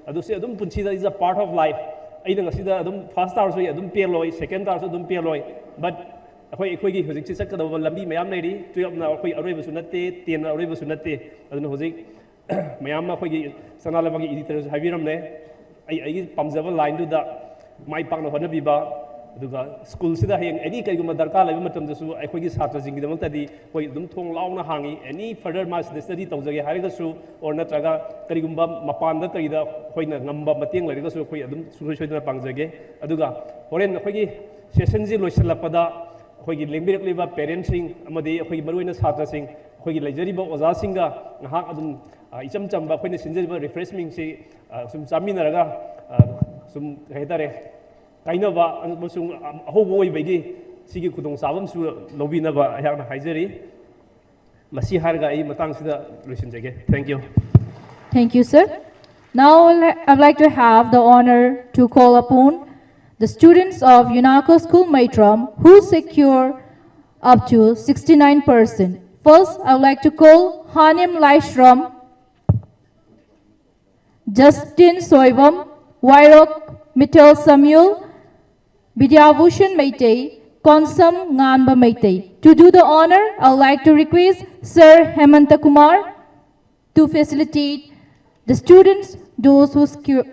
adu se adum punchida is a part of life aina ngasida adum first hour so adum peloi second hour so adum peloi but akhoi gi hojik chak da lambi mayam nei ri 12 na akhoi aroi bu sunate 10 na aroi bu sunate adun hojik mayam ma akhoi gi sanala bagi editor habiram ne ai gi pamjaba line du da mai pak na hona biba aduga school sida heng any kai guma darka lai matam da su akhoi gi satra jing gi damang ta di hoi adum thong launa hangi any further mass study tawjage hariga su or na traga kari gumba mapan da kai da hoi na ngamba mateng lai ga su hoi adum su soidana pangjage aduga horen akhoi gi session ji loisalappada hoi gi lengbirak liba parents sing amadi hoi maruina satra sing hoi gi laijari ba oza singa ngahak adum icham chamba hoi na sinjari ba refreshment si sum chamina raga sum haitare kainaba amasung ahobo oi begi sigi kudong sabam su lobina ba ayakna haijari masi harga ai matang sida loisinjage thank you sir. Now I'd like to have the honor to call upon the students of UNACO School Maitram who secure up to 69%. First, I would like to call Hanim Laishram, Justin Soibam, Wairok Mittal Samuel, Vidyabhushan Maitei, Konsam Nganba Maitei. To do the honor, I would like to request Sir Hemanta Kumar to facilitate the students, those who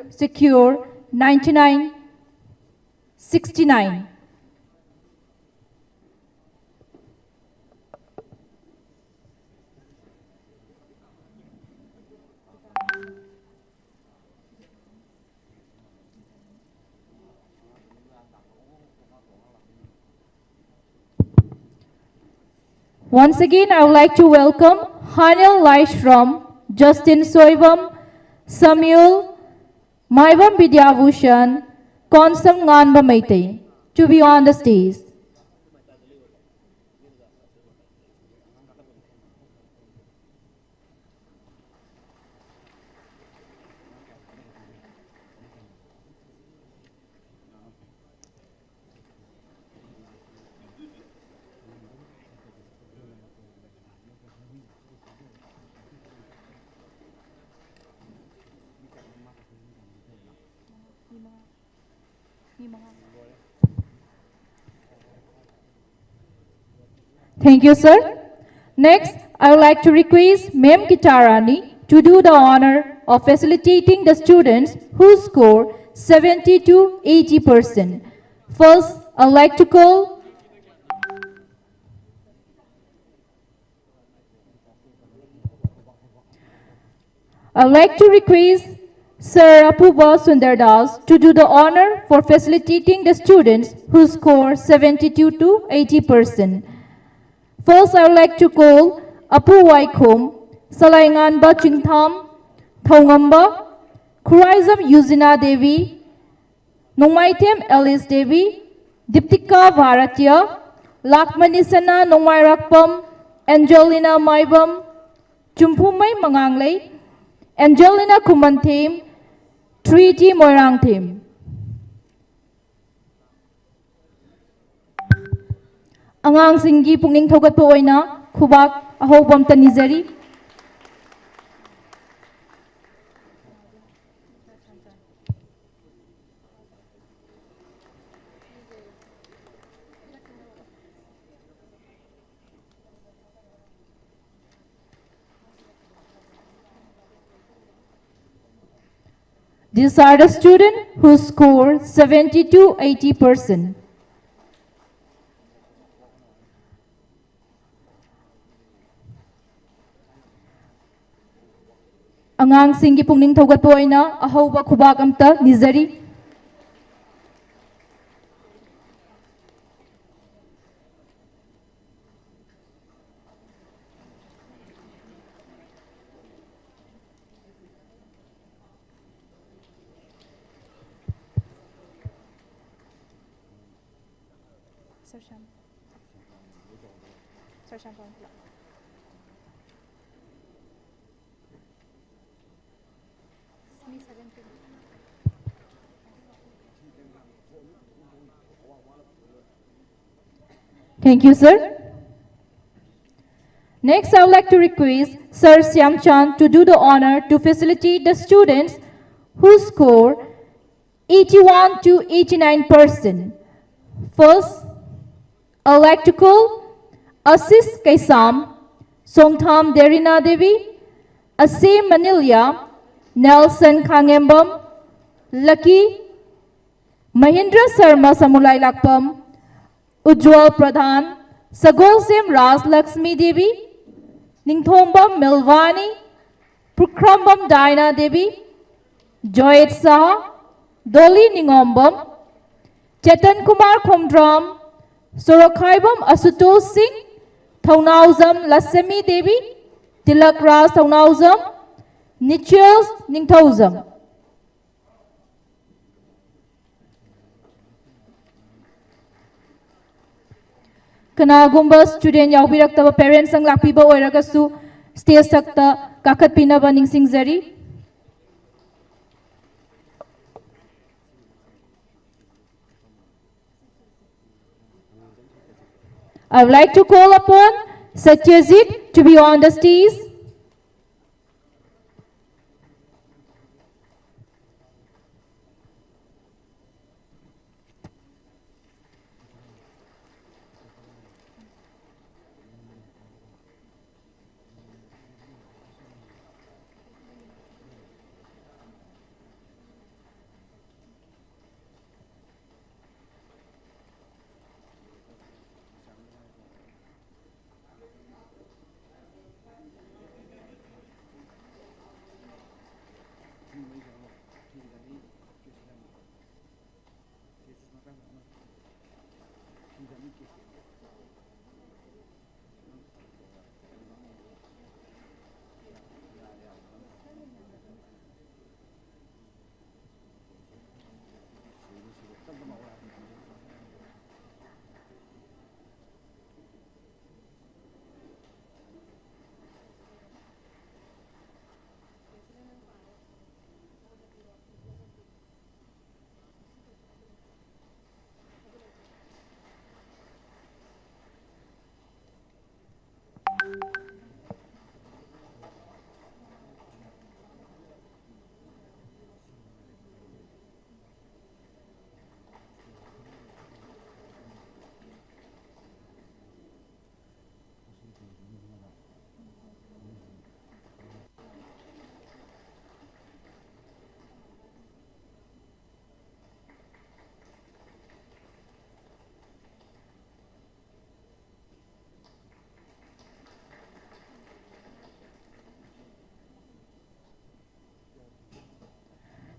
secure 9969. Once again, I would like to welcome Hanil Laishram, Justin Soibam, Samuel, Maibam Vidyabhushan, Konsam Nganba Maitei to be on the stage. Thank you, sir. Next, I would like to request Mem Kitarani to do the honor of facilitating the students who score 70 to 80%. First, I would like to call request Sir Apuba Sundardas to do the honor for facilitating the students who score 72 to 80%. First, I would like to call Apu Waikum, Salaingan Bachingtham, Thongamba, Kuraizam Yuzina Devi, Nongmaitem Alice Devi, Diptika Bharatiya, Lakmanisana Nongmairakpam, Angelina Maibam, Chumpumai Manganglei, Angelina Kumanthim, 3T Moirangthim. Angang singgi pungning thogat po oina khubak ahobam tanizari. These are the students who score 70 to 80%. Angang singgi pungning thogat po oina ahoba khubak amta nizari. Thank you, sir. Next, I would like to request Sir Siam Chand to do the honor to facilitate the students who scored 81 to 89%. First, I'd like to call Assis Kaisam, Songtham Derina Devi, Asim Manilya, Nelson Kangembam, Lucky, Mahindra Sarma Samulai Lakpam, Ujwal Pradhan, Sagolsim Ras Lakshmi Devi, Ningthombam Milvani, Pukrambam Daina Devi, Joyet Saha, Dolly Ningombam, Chetan Kumar Khomdram, Sorokhaibam Asutosh Singh, Thaunauzam Lasemi Devi, Tilak Ras Thaunauzam, Nichels Ningthauzam. Kanagumba student yaubiraktaba parents ang lakpiba oiragasu stage sakta kakatpinaba ningsingjari. I would like to call upon Satyajit to be on the stage.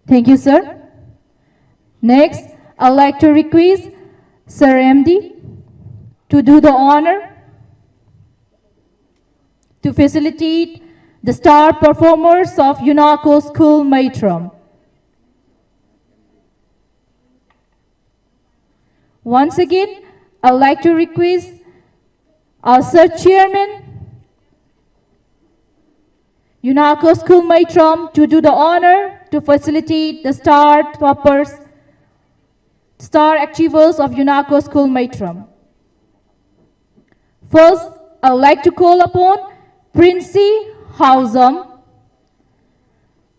Thank you, sir. Next, I'd like to request Sir MD to do the honor to facilitate the star performers of UNACO School Matron. Once again, I'd like to request our Sir Chairman, UNACO School Matron, to do the honor to facilitate the star toppers, star achievers of UNACO School Matron. First, I would like to call upon Princey Hausam,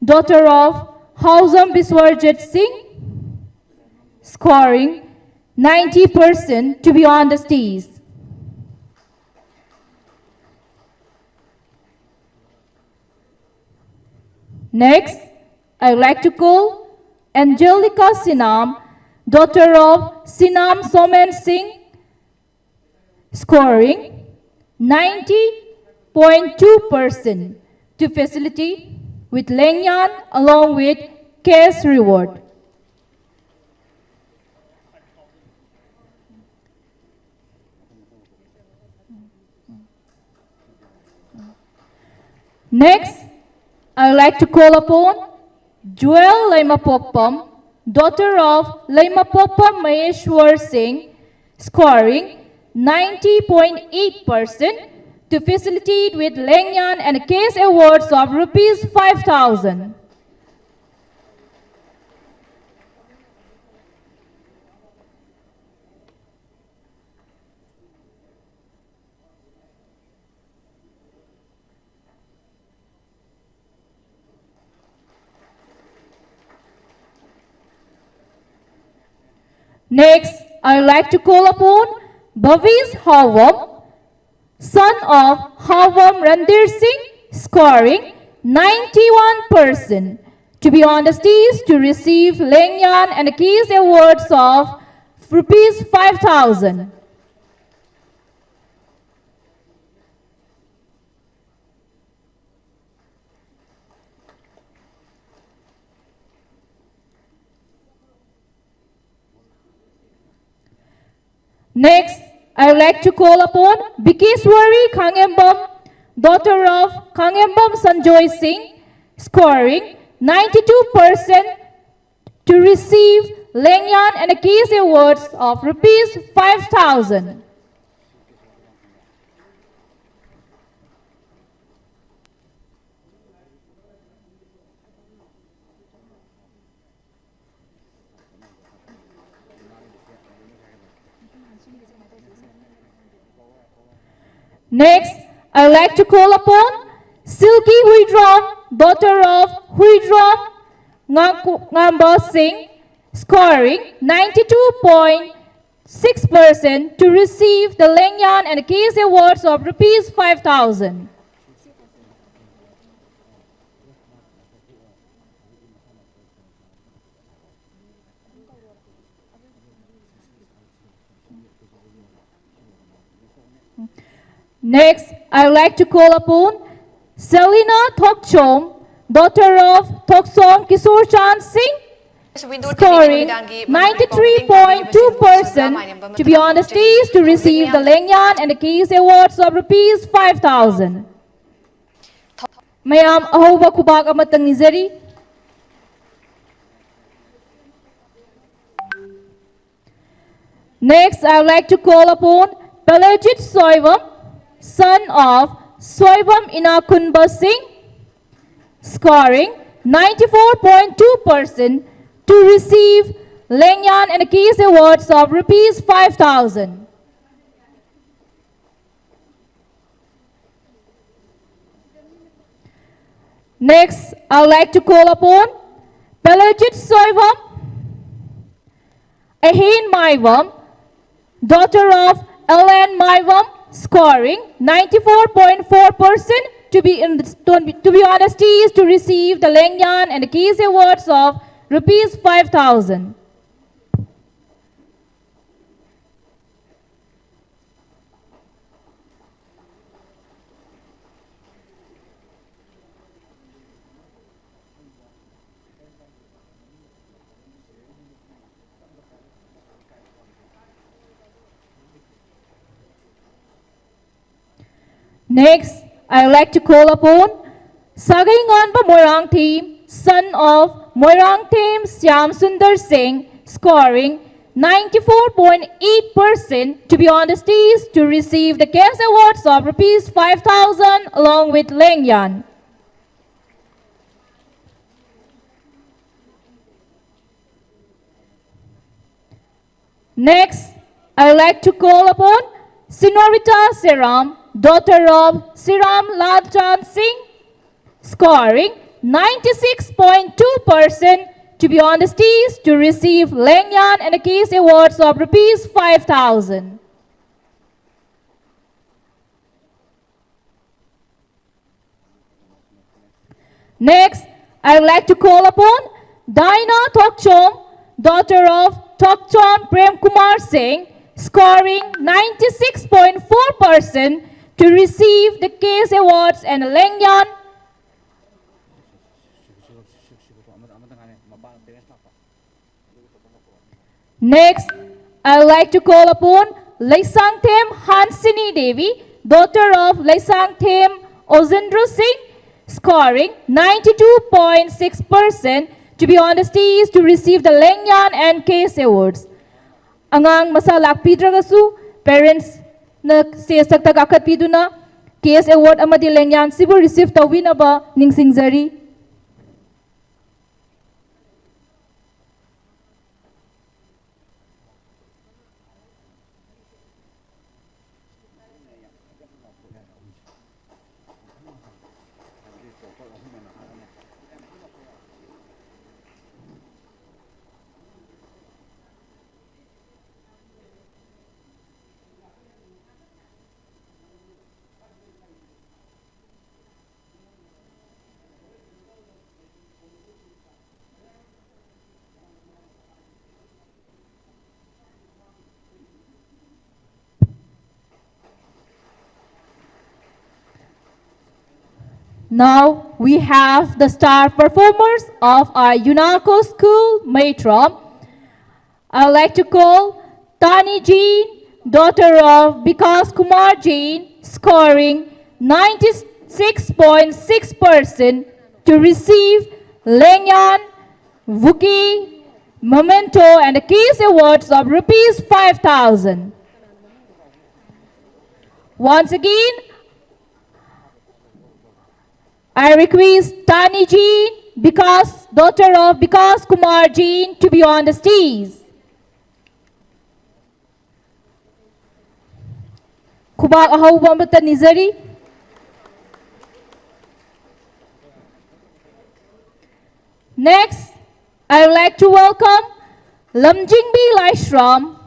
daughter of Hausam Biswarjit Singh, scoring 90% to be on the stage. Next, I would like to call Angelica Sinam, daughter of Sinam Somen Singh, scoring 90.2% to facilitate with Lengyan along with cash reward. Next, I would like to call upon Joel Laimapopam, daughter of Laimapopam Maheshwar Singh, scoring 90.8% to facilitate with Lengyan and case awards of rupees 5,000. Next, I would like to call upon Bhavish Hawam, son of Hawam Randir Singh, scoring 91%, to be on the stage to receive Lengyan and Keys awards of rupees 5,000. Next, I would like to call upon Bikeswari Khangembam, daughter of Khangembam Sanjoy Singh, scoring 92% to receive Lengyan and Keys awards of rupees 5,000. Next, I would like to call upon Silky Huidrom, daughter of Huidrom Ngamba Singh, scoring 92.6% to receive the Lengyan and Keys awards of rupees 5,000. Next, I would like to call upon Selina Thokchom, daughter of Thoksom Kishore Chand Singh, scoring 93.2% to be on the stage to receive the Lengyan and the Keys awards of rupees 5,000. Mayam ahoba kubag amatang nizari. Next, I would like to call upon Pelajit Soivam, son of Soivam Inakunba Singh, scoring 94.2% to receive Lengyan and Keys awards of rupees 5,000. Next, I would like to call upon Pelajit Soivam, Ahin Maivam, daughter of Ellen Maivam, scoring 94.4% to be on the stage to receive the Lengyan and the Keys awards of rupees 5,000. Next, I would like to call upon Sagainganba Moirang Team, son of Moirang Team Syam Sundar Singh, scoring 94.8% to be on the stage to receive the CAS awards of rupees 5,000 along with Lengyan. Next, I would like to call upon Sinorita Seram, daughter of Siram Lalchand Singh, scoring 96.2% to be on the stage to receive Lengyan and the Keys awards of rupees 5,000. Next, I would like to call upon Daina Thokchom, daughter of Thokchom Prem Kumar Singh, scoring 96.4% to receive the CAS awards and Lengyan. Next, I would like to call upon Laisangthem Hansini Devi, daughter of Laisangthem Ozindra Singh, scoring 92.6% to be on the stage to receive the Lengyan and CAS awards. Angang masa lakpidragasu, parents na stage takta kakat piduna, CAS award amadi Lengyan sibu receive tawinaba ningsingjari. Now we have the star performers of our UNACO school matron. I would like to call Tani Jean, daughter of Vikas Kumar Jain, scoring 96.6% to receive Lengyan, Vuki, Memento and the Keys Awards of rupees 5,000. Once again, I request Tani Jean, daughter of Vikas Kumar Jain, to be on the stage. Kubak ahawba mata nizari. Next, I would like to welcome Lamjingbi Laishram,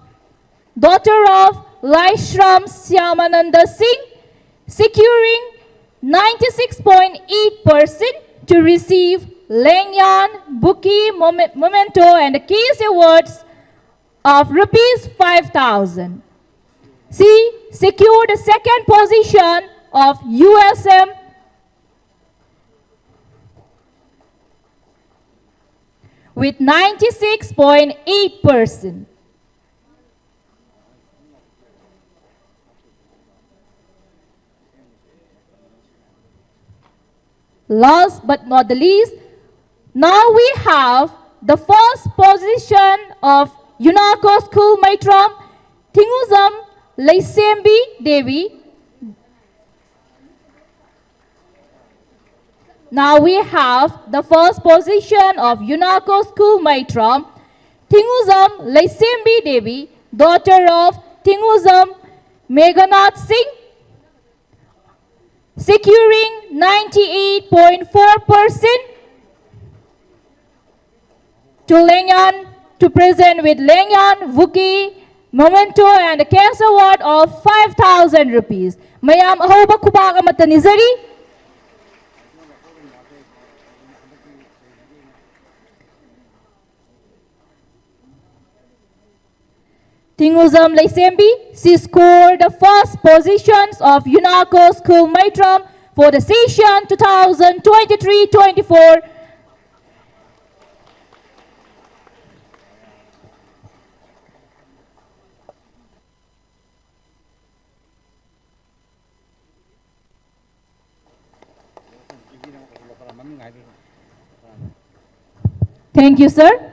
daughter of Laishram Syamananda Singh, securing 96.8% to receive Lengyan, Buki, Memento and the Keys Awards of rupees 5,000. She secured the second position of USM with 96.8%. Last but not the least, now we have the first position of UNACO school matron, Tinguzam Laisembi Devi. Now we have the first position of UNACO school matron, Tinguzam Laisembi Devi, daughter of Tinguzam Meghanath Singh, securing 98.4% to Lengyan, to present with Lengyan, Vuki, Memento and the cash award of 5,000 rupees. Mayam ahoba kubaga matanizari. Tinguzam Laisembi, she scored the first positions of UNACO school matron for the session 2023-24. Thank you, sir.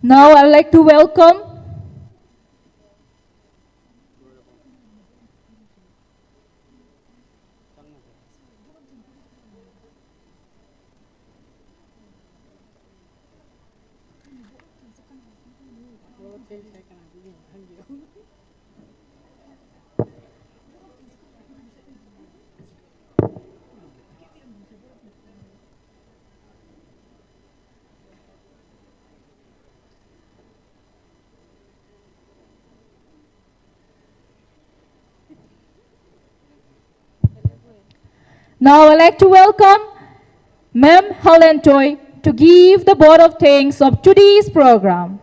Now I would like to welcome Now I'd like to welcome Ma'am Helen Toy to give the vote of thanks of today's program.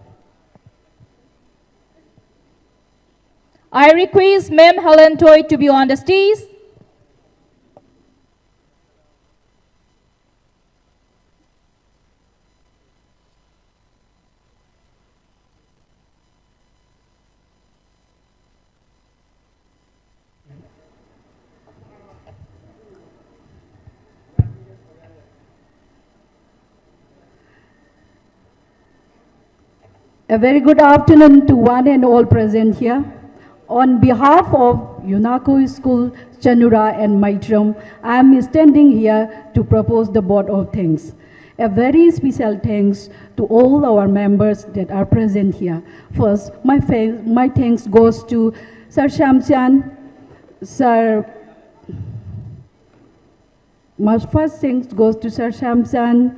I request Ma'am Helen Toy to be on the stage. A very good afternoon to one and all present here. On behalf of UNACO School, Chanura and Maitram, I am standing here to propose the vote of thanks. A very special thanks to all our members that are present here. First, my thanks goes to Sir Shamchan, my first thanks goes to Sir Shamchan,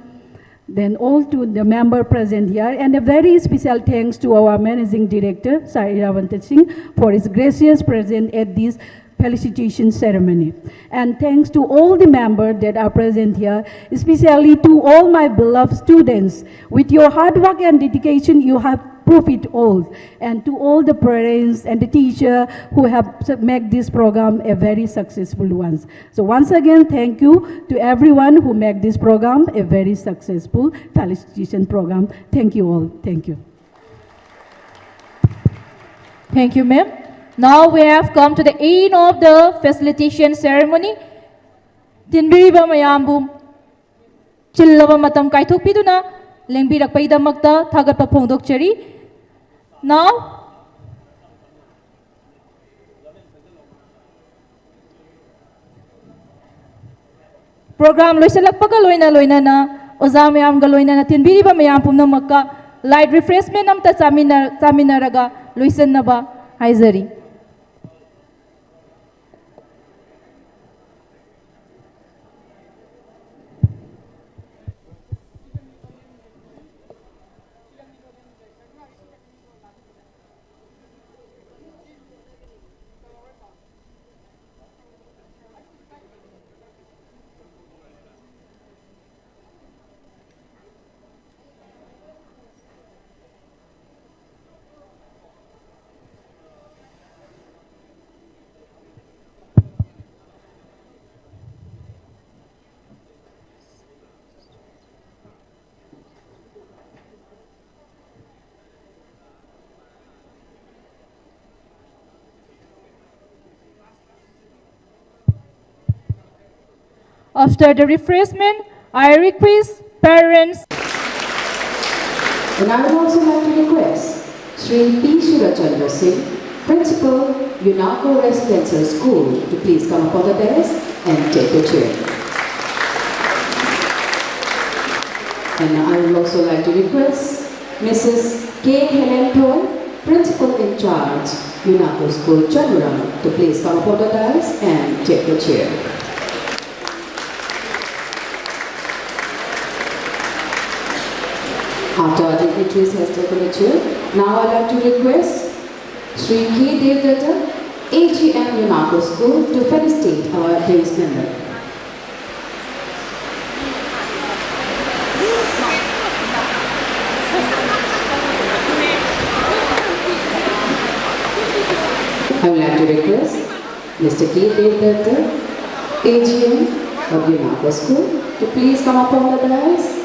then all to the member present here, and a very special thanks to our Managing Director, Sir Iravantaj Singh, for his gracious presence at this felicitation ceremony. And thanks to all the members that are present here, especially to all my beloved students. With your hard work and dedication, you have prove it all. And to all the parents and the teacher who have made this program a very successful one. So once again, thank you to everyone who made this program a very successful felicitation program. Thank you all. Thank you. Thank you, ma'am. Now we have come to the end of the facilitation ceremony. Tinbiriba mayambu chillaba matam kaithokpiduna lengbirakpaidamakta thagatpa phongdokchari. Now program loisalakpaga loina oza mayamga loina tinbiriba mayam pumnamakka light refreshment amta chaminaraga loisannaba haizari. After the refreshment, I request parents. And I would also like to request Sri P. Surachandra Singh, Principal, UNACO Residential School, to please come up on the desk and take a chair. And I would also like to request Mrs. K. Helen Toy, Principal in Charge, UNACO School, Chanura, to please come up on the desk and take a chair. After our dignitaries has taken a chair, now I'd like to request Sri K. Devdatta, AGM UNACO School, to felicitate our Days member. I would like to request Mr. K. Devdatta, AGM of UNACO School, to please come up on the dais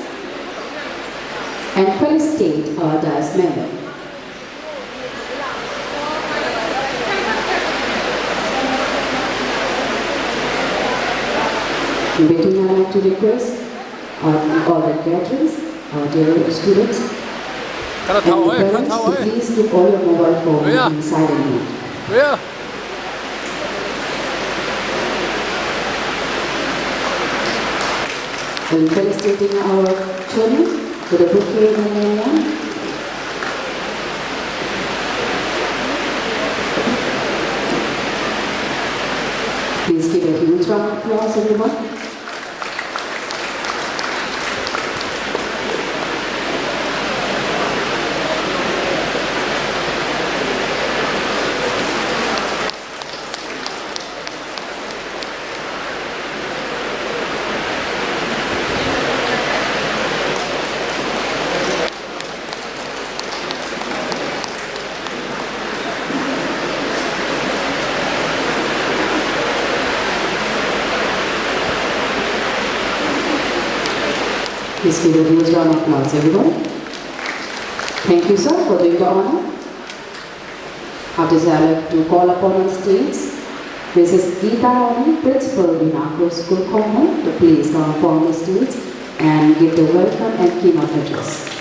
and felicitate our dais member. In between, I would like to request all the graduates, our dear students, and the parents to please keep all your mobile phones in silent mode. And felicitating our children with a bouquet in their hand. Please give a huge round of applause, everyone. Please give a huge round of applause, everyone. Thank you, sir, for doing the honor. After this, I would like to call upon on stage Mrs. Geeta Rani, Principal UNACO School Common, to please come upon the stage and give the welcome and keynote address.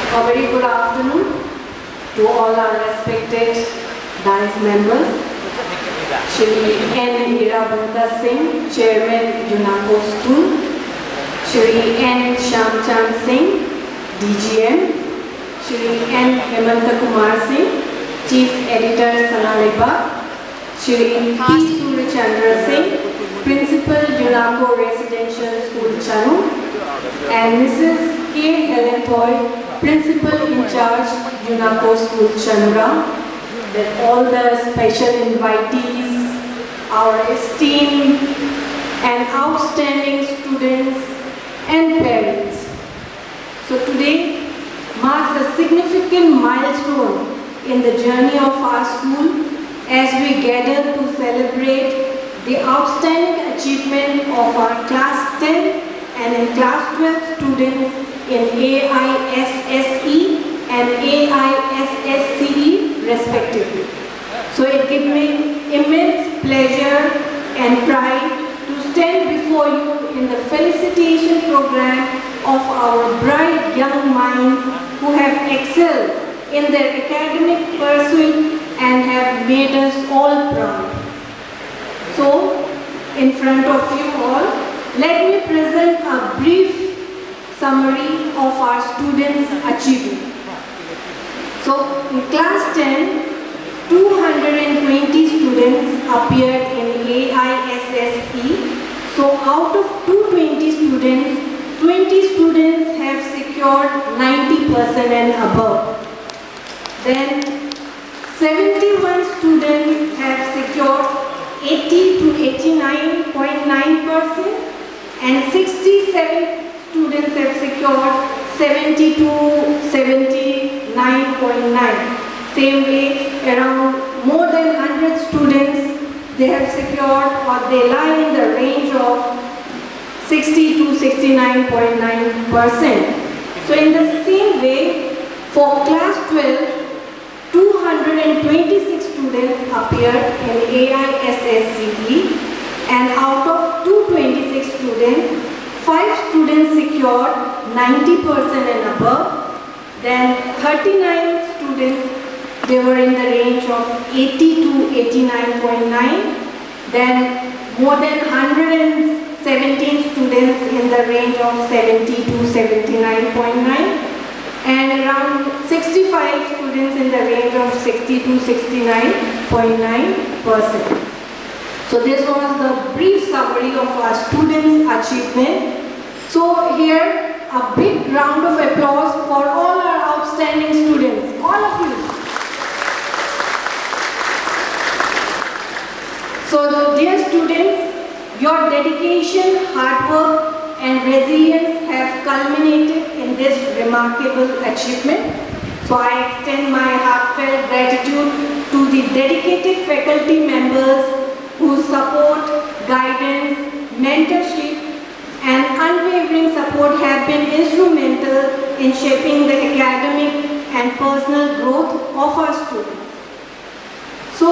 A very good afternoon to all our respected dais members. Shri N. Hirabhutta Singh, Chairman, UNACO School. Shri N. Shamchand Singh, DGM. Shri N. Hemanta Kumar Singh, Chief Editor, Sanalibag. Shri P. Surachandra Singh, Principal, UNACO Residential School, Chanu, and Mrs. K. Helen Toy, Principal in Charge, UNACO School, Chanura, then all the special invitees, our esteemed and outstanding students and parents. So today marks a significant milestone in the journey of our school as we gather to celebrate the outstanding achievement of our class 10 and in class 12 students in AISSE and AISSCE respectively. So it gives me immense pleasure and pride to stand before you in the felicitation program of our bright young minds who have excelled in their academic pursuit and have made us all proud. So, in front of you all, let me present a brief summary of our students' achievement. So, in class 10, 220 students appeared in AISSE. So, out of 220 students, 20 students have secured 90% and above. Then, 71 students have secured 80 to 89.9%, and 67 students have secured 70 to 79.9%. Same way, around more than 100 students, they have secured or they lie in the range of 60 to 69.9%. So in the same way, for class 12, 226 students appeared in AISSCE, and out of 226 students, 5 students secured 90% and above. Then 39 students, they were in the range of 80 to 89.9. Then more than 117 students in the range of 70 to 79.9. And around 65 students in the range of 60 to 69.9%. So this was the brief summary of our students' achievement. So here, a big round of applause for all our outstanding students, all of you. So dear students, your dedication, hard work and resilience have culminated in this remarkable achievement. So I extend my heartfelt gratitude to the dedicated faculty members whose support, guidance, mentorship and unwavering support have been instrumental in shaping the academic and personal growth of our students. So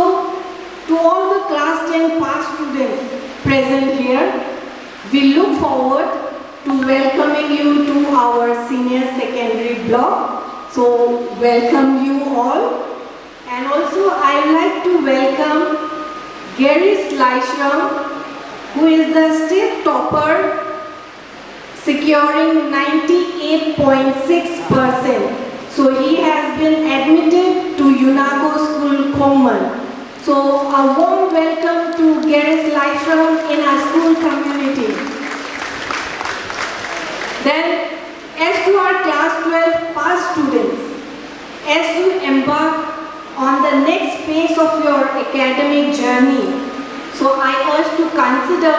to all the class 10 past students present here, we look forward to welcoming you to our senior secondary block. So welcome you all. And also I would like to welcome Gary Slyshram, who is the state topper, securing 98.6%. So he has been admitted to UNACO School, Kongman. So a warm welcome to Gary Slyshram in our school community. Then, as to our class 12 past students, as you embark on the next phase of your academic journey, so I urge to consider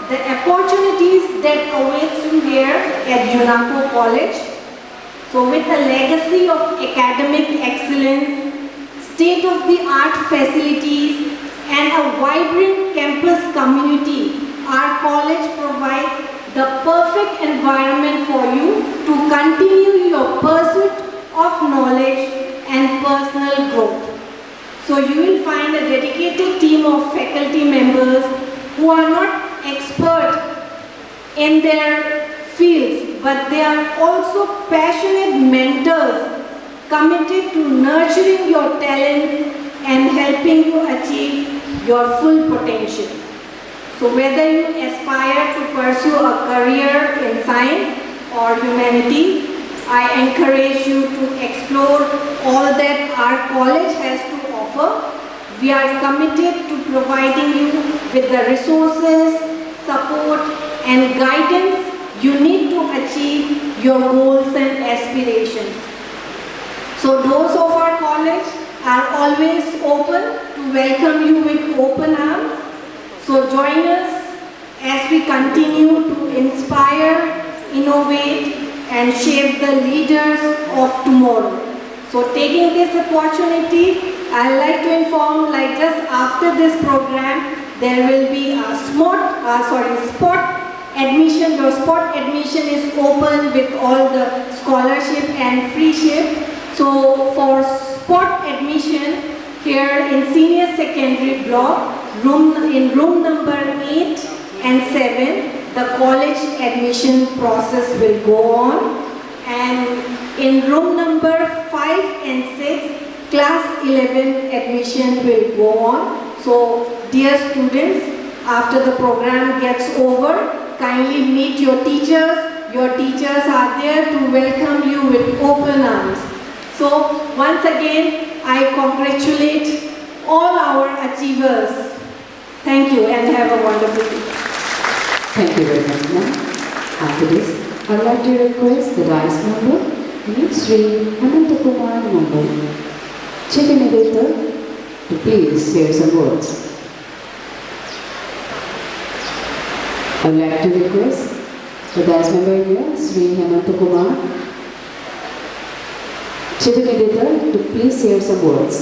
the opportunities that awaits you here at UNACO College. So with a legacy of academic excellence, state-of-the-art facilities and a vibrant campus community, our college provides the perfect environment for you to continue your pursuit of knowledge and personal growth. So you will find a dedicated team of faculty members who are not expert in their fields, but they are also passionate mentors committed to nurturing your talents and helping you achieve your full potential. So whether you aspire to pursue a career in science or humanities, I encourage you to explore all that our college has to offer. We are committed to providing you with the resources, support and guidance you need to achieve your goals and aspirations. So doors of our college are always open to welcome you with open arms. So join us as we continue to inspire, innovate, and shape the leaders of tomorrow. So taking this opportunity, I'd like to inform, like just after this program, there will be a spot admission. Your spot admission is open with all the scholarship and freeship. So for spot admission here in senior secondary block, in room number 8 and 7, the college admission process will go on. And in room number 5 and 6, class 11 admission will go on. So dear students, after the program gets over, kindly meet your teachers. Your teachers are there to welcome you with open arms. So once again, I congratulate all our achievers. Thank you and have a wonderful day. Thank you very much, ma'am. After this, I would like to request the Dice member, Sri Anantakumar Mumbai, Chief Innovator, to please share some words. I would like to request the Dice member here, Sri Anantakumar, Chief Innovator, to please share some words.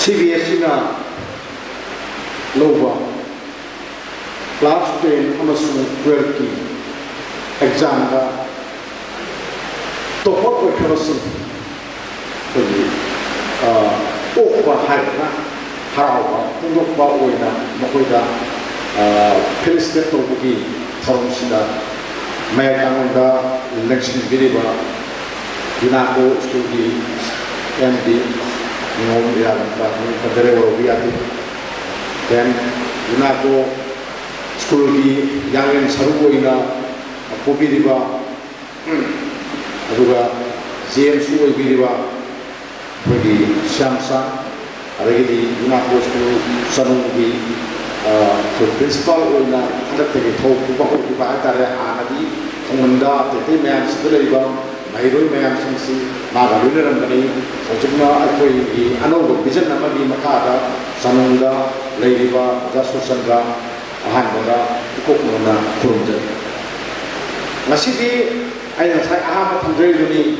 CBSE na loba class 10 amasung 12 ki exam da top up kharasi koi okwa haina harawa pungokwa oina makoida felicitate tobugi tharomsina mayakangda election biriba Unako school ki MD Ngom ya padere worobiati then Unako school ki yang sarugo ina pobiriba aduga JMC oibiriba bagi Syamsa adagi Unako school sanungi principal oina hadategi thau kubako diba atare anadi thongmanda tete mayam siduleriba Mahirul mayam singsi magaluna rambani ojukna akoi gi anogo vision namagi makada sanunda leiriba jasusandra ahanbada ikokmona kurumja masidi aina sai ahama thamjai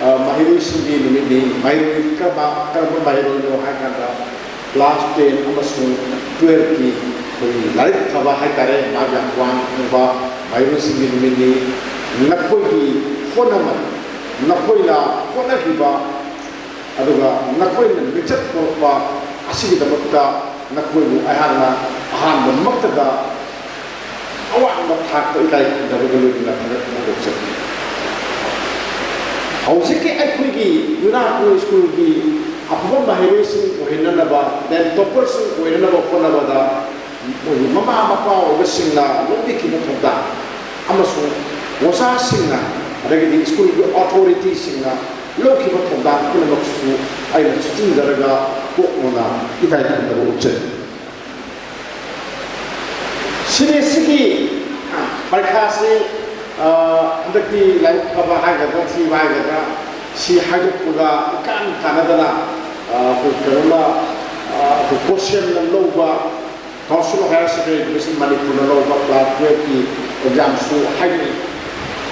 mahirul singi numini mahirul ka mahirul no hakanda class 10 amasung 12 ki koi larik thaba haitare magya kwan ba mahirul singi numini nakoi gi honama nakoila honagiba aduga nakoila michat korpa asigi damakta nakoilu aharna ahanba maktada awan mathak ilai dabalu na thak hausiki aikuigi Unako school gi apon mahirisi ohinanaba then toppers ohinanaba konabada mama mapa obasingna lobiki mukda amasu wasa singna adagi school ki authority singa loki bathonda kuna maksu aina chitin daraga kokona itai tanda uche sini parkhasi andaki lai khaba haga da si haga da si haga puga kan kanadana ko karula ko question na loba council higher secondary education manipur na loba class 12 ki exam su haga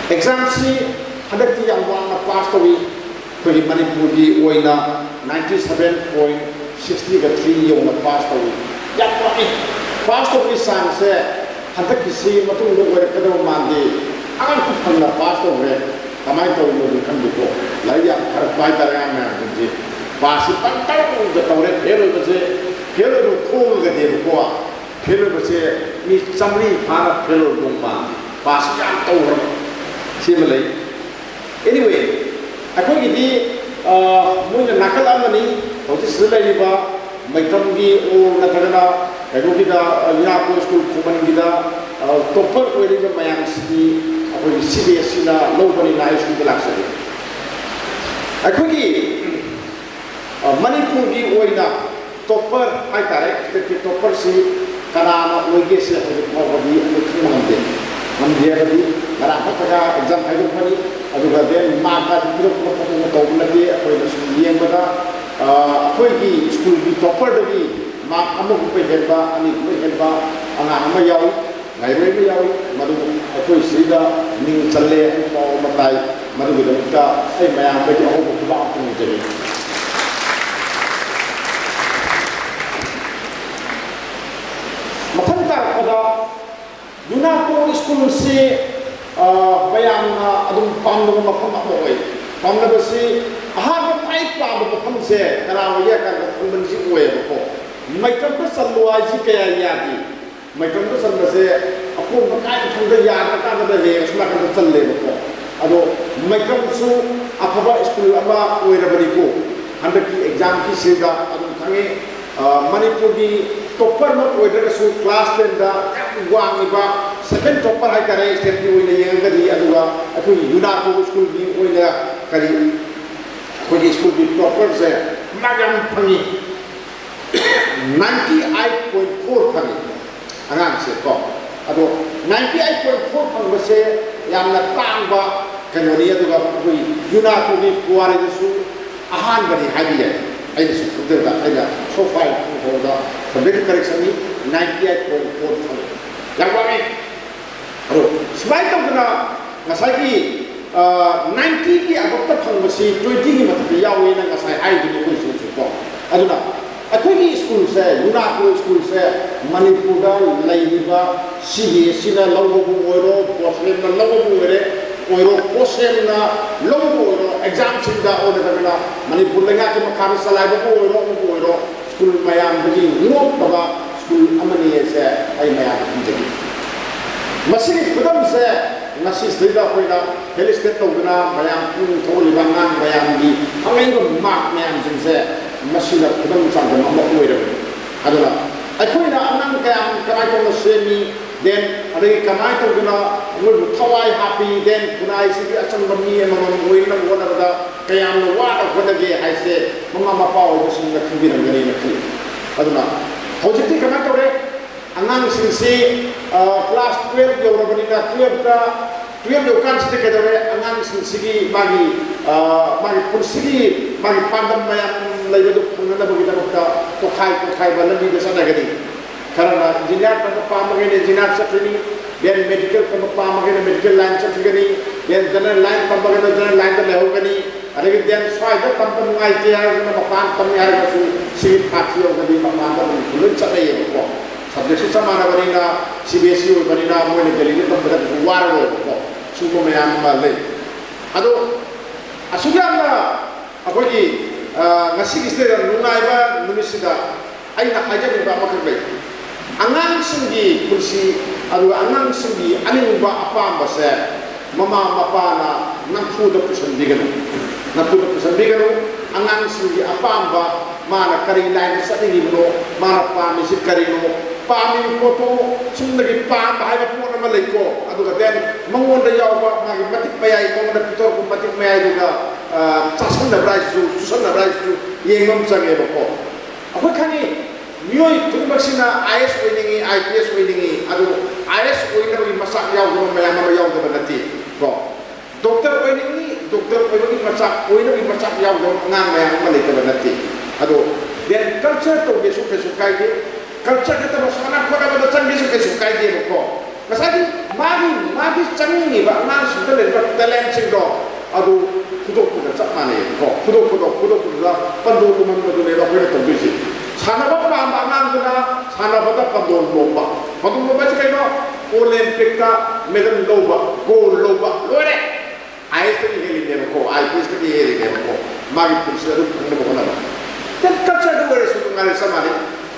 exam si hadati yang wang na pass tawi ko di Manipur di oina 97.63 yung na pass tawi ya ko pass tawi sang se hadaki si matung lo wer kada mandi angan ku phang na pass tawi kamai tawi lo kan ko lai yang har pai tarang na ji pass pan tar ko de tawre hero je hero ro thol ga de ko fail बसे मी चमरी फाना fail दोंबा पास याम तौर सिमले anyway अखोई गिदी मुझे नकल अमनी होती सिलेबा मैत्रमगी ओ नथगना एगोगिदा यूनाको school Koeman गिदा topper ओइरिबा मयाम सिगी अखोई CBSE ना लोबनी ना स्कूल लाक्सरे अखोई मणिपुर की ओइना टॉपर हाई तारे स्टेट टॉपर से कनाना ओइगे से होबदी अखुमंदे मंदिया बदी मराठा तगा एग्जाम हाइदोफनी अदुगा देन माका पिरो को तौबनदे अखोई येंबदा अखोई की स्कूल की टॉपर दगी मा अमुक पे हेबा अनि को हेबा अंगा अमा याव गाइरे भी याव मदु अखोई सिदा निंग चले पाव मताई मदु बिदमका ए मया पे हो को बा को जगे मथन तारपदा यूनाको स्कूल से बयाना अदुम पामदो मफम अमोय पामदबसी अहाब पाइ पाब मफम से कनावया का फंबन से ओयबको मैकम तो सल्लुआ जी कया यादी मैकम तो सल्ल से अको मकाय थंग याद का दे सुना का चलले बको अदो मैकम सु अफबा स्कूल अबा ओयरबरी को हंड की एग्जाम की सेगा अदुम थंगे मणिपुर की टॉपर मत ओइदरसु क्लास 10 दा वांगिबा सेकंड टॉपर हाय करे स्टेट की ओइने यंगदी अदुगा अखु यूनाको स्कूल की ओइने करी कोई स्कूल की टॉपर से मगम फंगी 98.4 फंगी अगाम से को अदो 98.4 फंग से यामना तांबा कनोनी अदुगा कोई यूनाको की पुआरेदसु अहान बनी हाबिये I just put it that so far for the subject correction 98.4. Yang kami, selain itu kena ngasai ki 90 ki agak terpang masih 20 ki mati yawi nang ngasai ai di kuis suku. Aduna, aku ni school saya, Yunako school saya, Manipur dah laiba, CBSE na lawu buoro, Boston na lawu buore. ओरो पोसेम ना लोगो ओरो exam सिंदा ओने तगना मणिपुर लगा के मखार सलाइब को ओरो school मयाम बगी note तबा school अमनी से आई मयाम जगी मसिक खुदम से नसी स्थिदा कोइना हेलिस्टेट तोगना मयाम कुन थोली बांगान मयाम गी अंगेन को मार्क मयाम जिनसे मसिला खुदम सांग मम ओइरो अदला अखोइना अनंग कयाम कमाई को semi then ada kamai tu guna mulu thawai happy then guna isi acan bani emang mui nak guna ada kayam lu wah guna ge haise mama mapa itu sehingga kibir angani nak aduna hojiti kamai tu re anang sisi class 12 yo rabani na 12 yo kan sih kita re anang sisi bagi kursi bagi pandam mayam lagi tu punana begitu kita tokai balan di desa negeri karena engineer pemapamakan engineer sekali, dan medical pemapamakan medical line sekali, dan general line pemapamakan general line terlehukani, ada kita yang swasta tempat IT pemapamakan pemihar kasu sih hasil dari pemapamakan belum sampai ya kok. Subjek susah mana berina CBSE berina mulai dari ini tempat luar kok, semua yang balik. Aduh, asuknya apa ni ngasih istilah nunaiba numisida, aina aja ni bapak kerja. Angang singgi kursi, aduh angang singgi, aning ba apa mbase, mama mapa na nampu da pusan bigano, angang singgi apa mba mana kari lain sa ini bro, mana pa misik kari no, pa min foto, sumdagi pa bahaya po na maliko, aduh kaden mangonda yaw ba magi matik mayai, mangonda pitor ko matik mayai juga, sasan na brais ju, susan na brais ju, yengom sange bako, apa kani? Nyoi tu maksina IS winningi, IPS winningi, aduh IS winning bagi masak yau dengan mayang yau dengan nanti. Kok dokter winningi masak winning bagi masak yau dengan mayang dengan nanti. Aduh dan culture tu besok kesukai dia, culture kita masalah kau dah betul besok kesukai dia kok. Masalah magi canggih ni, bak nang sudah lepas talent singdo. Aduh kuduk cak mana kok, kuduk lah, pandu rumah pandu lewat kita tu bisi. Sana apa pandangan kita, sana apa pandon lomba sekarang no Olympic ka medal lomba, gold lomba, lore. IS ni heli ni ko, IPS ni heli ni ko, magi kursi ada pun nak. Dan kaca dua orang sudah ngalih samari,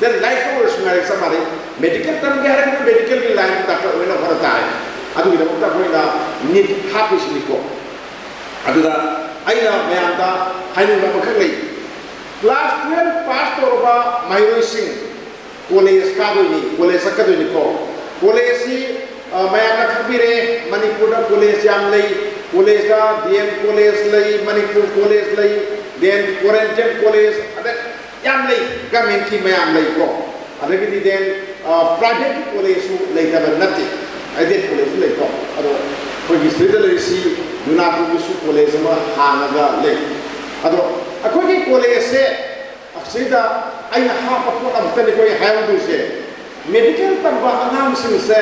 dan life dua orang ngalih samari, medical tam ge har medical ki line ta ka oina phara tai adu gi da ko ina need happy ni ko adu da aina mayam da hainu ba khak lei class 12 pass to ba Mairoi Singh college ka do ni college ka do ni ko college si mayam na khabire Manipur da college jam lei college da DM college lei Manipur college lei then Quarantine college ada jam lei government ki mayam lei ko ada gi then private college su lei ta ba nati ade college lei ko ado ko gi sida lei si Yunako su college ma hanaga lei ado akhoi college se aksida aina ha pa ko am tani ko ha du se medical tam ba anam sin se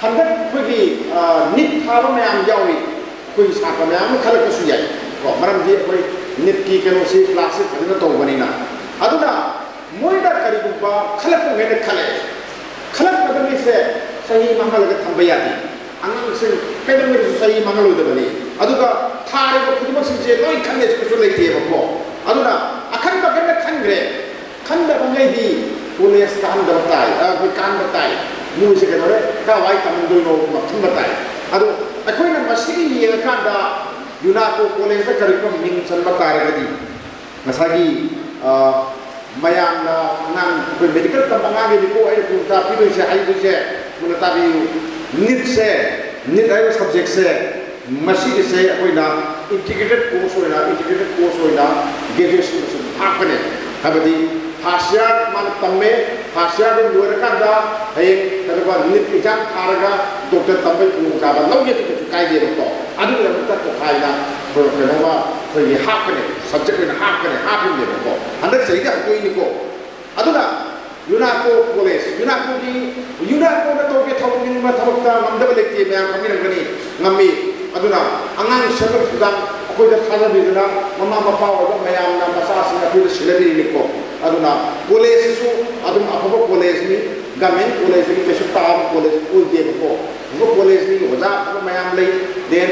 handak ko gi nit tha ba mayam yawi ko sa ka mayam khala ko su yai ko maram ji ko nit ki kano si class se aduna to bani na aduna moida kari bu ba khala ko ngene khala ka ba se sahi mangal ga thamba yadi anam sin kaido me su sahi mangal da bani aduga thare ko khudma sin je loi khanne ko su lei te ba ko aduna akan ba kan khangre khanda ba ngai di police kan da batai ko kan batai mu se ka re ka wai tam do no ma thum batai adu akoi na masigi ye kan da Yunako college da kari ko min san batai ga di masagi mayam na nan ko medical tam ba ngai ko ai ko ta pi do se ai do se mun ta bi nit ai subject se masigi se akoi na integrated course hoina graduation su hakane habadi hasya man tamme hasya de luar kanda hay kalba nit exam tharaga doctor tamme ku ka ba lawge tu kai de ko adu la mutta ko khaina ko ba ko ye hakane subject na hakane hapin de ko anda sai ga ko ini ko adu na Yunako college Yunako na to ke thawin ma thawta mamda lekti me kami rangani ngami aduna angang sabar sudan ko da khala biduna mama mapa wa mayam na masas na pil silari ni ko aduna college su adum apabo college ni gamen college ni kesu tam college ko de ko college ni oja ko mayam lei then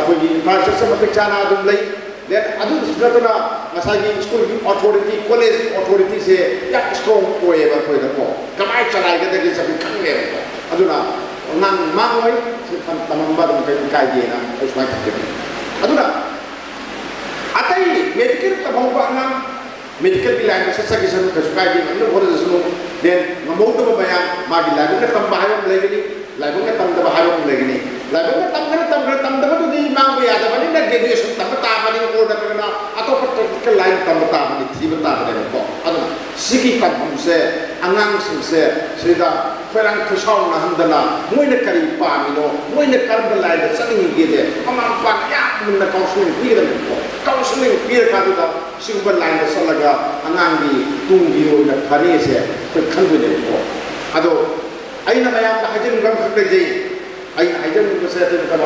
ko ni infrastructure ma chana adum lei then adu sunatuna masagi school authority college authority se yak strong ko e ba ko da ko kamai chanai ga de sabi khange ko aduna nang mangoi tamang ba dum kai je na usmai ke aduna atai medical ta bangba nang medical bilang sa sa gisan ka sukai je no hore sunu then mamau to ba ya ma gi lagu ka tam bahayo legini lagu ka tam da bahayo legini lagu ka tam da to di mang ba ya da bani na graduation tam ta bani ko da na ato practical line tam ta bani ti ba ta da ko aduna sigi ka hum se angang sim se sida ferang khusau na handana moina kari pa mino moina karba lai da sani ge de ama pa ya mun na counseling pi da ko counseling pi ka da singba lai da salaga angang gi tungi ro na thari se ko khandu de ko ado aina mayam da hajin gam khakle je aina hajin ko se te ka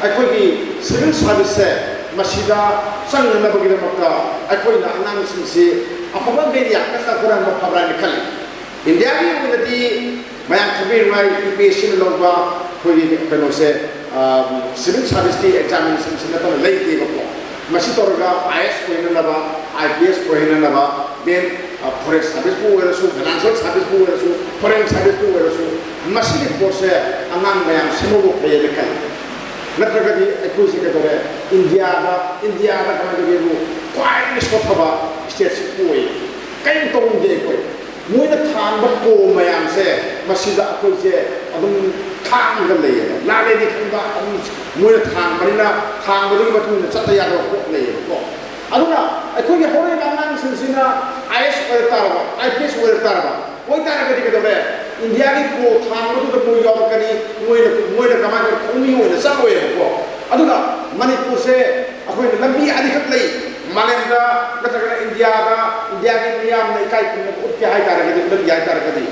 ai ko gi civil service se masida sang na ba gi da makka ai ko na angang sim se apa be ya ka ta quran ma phabra ni khali India ni unati mayam khabir mai patient logba khoi kano se civil service ki examination se na lei ke ko masi torga IS ko hina laba IPS ko hina laba then forest service ko wera su financial service ko wera su foreign service ko wera su masi ko se anang mayam semo ko ye lekal natraga di ko se ke dore India da kama de bu kwai ni so thaba state ko ye kain tong de ko moina than ba ko mayam se masida ko je adum thang ga le la le ni khang ba moina thang marina thang ba ri ba tu chat ya ro ko le ko aduna ko ge hore ga nang sin sina IS ko tarba IPS ko tarba ko tara ga di ga India ni ko thang ba tu ko yo ka ni moina kama ko kumi ho na sa ko ye ko aduna Manipur se ko ni lambi adi khat le Malaysia, katakanlah India ni niam na ikai pun ukti hai cara kadi, dan jai cara kadi.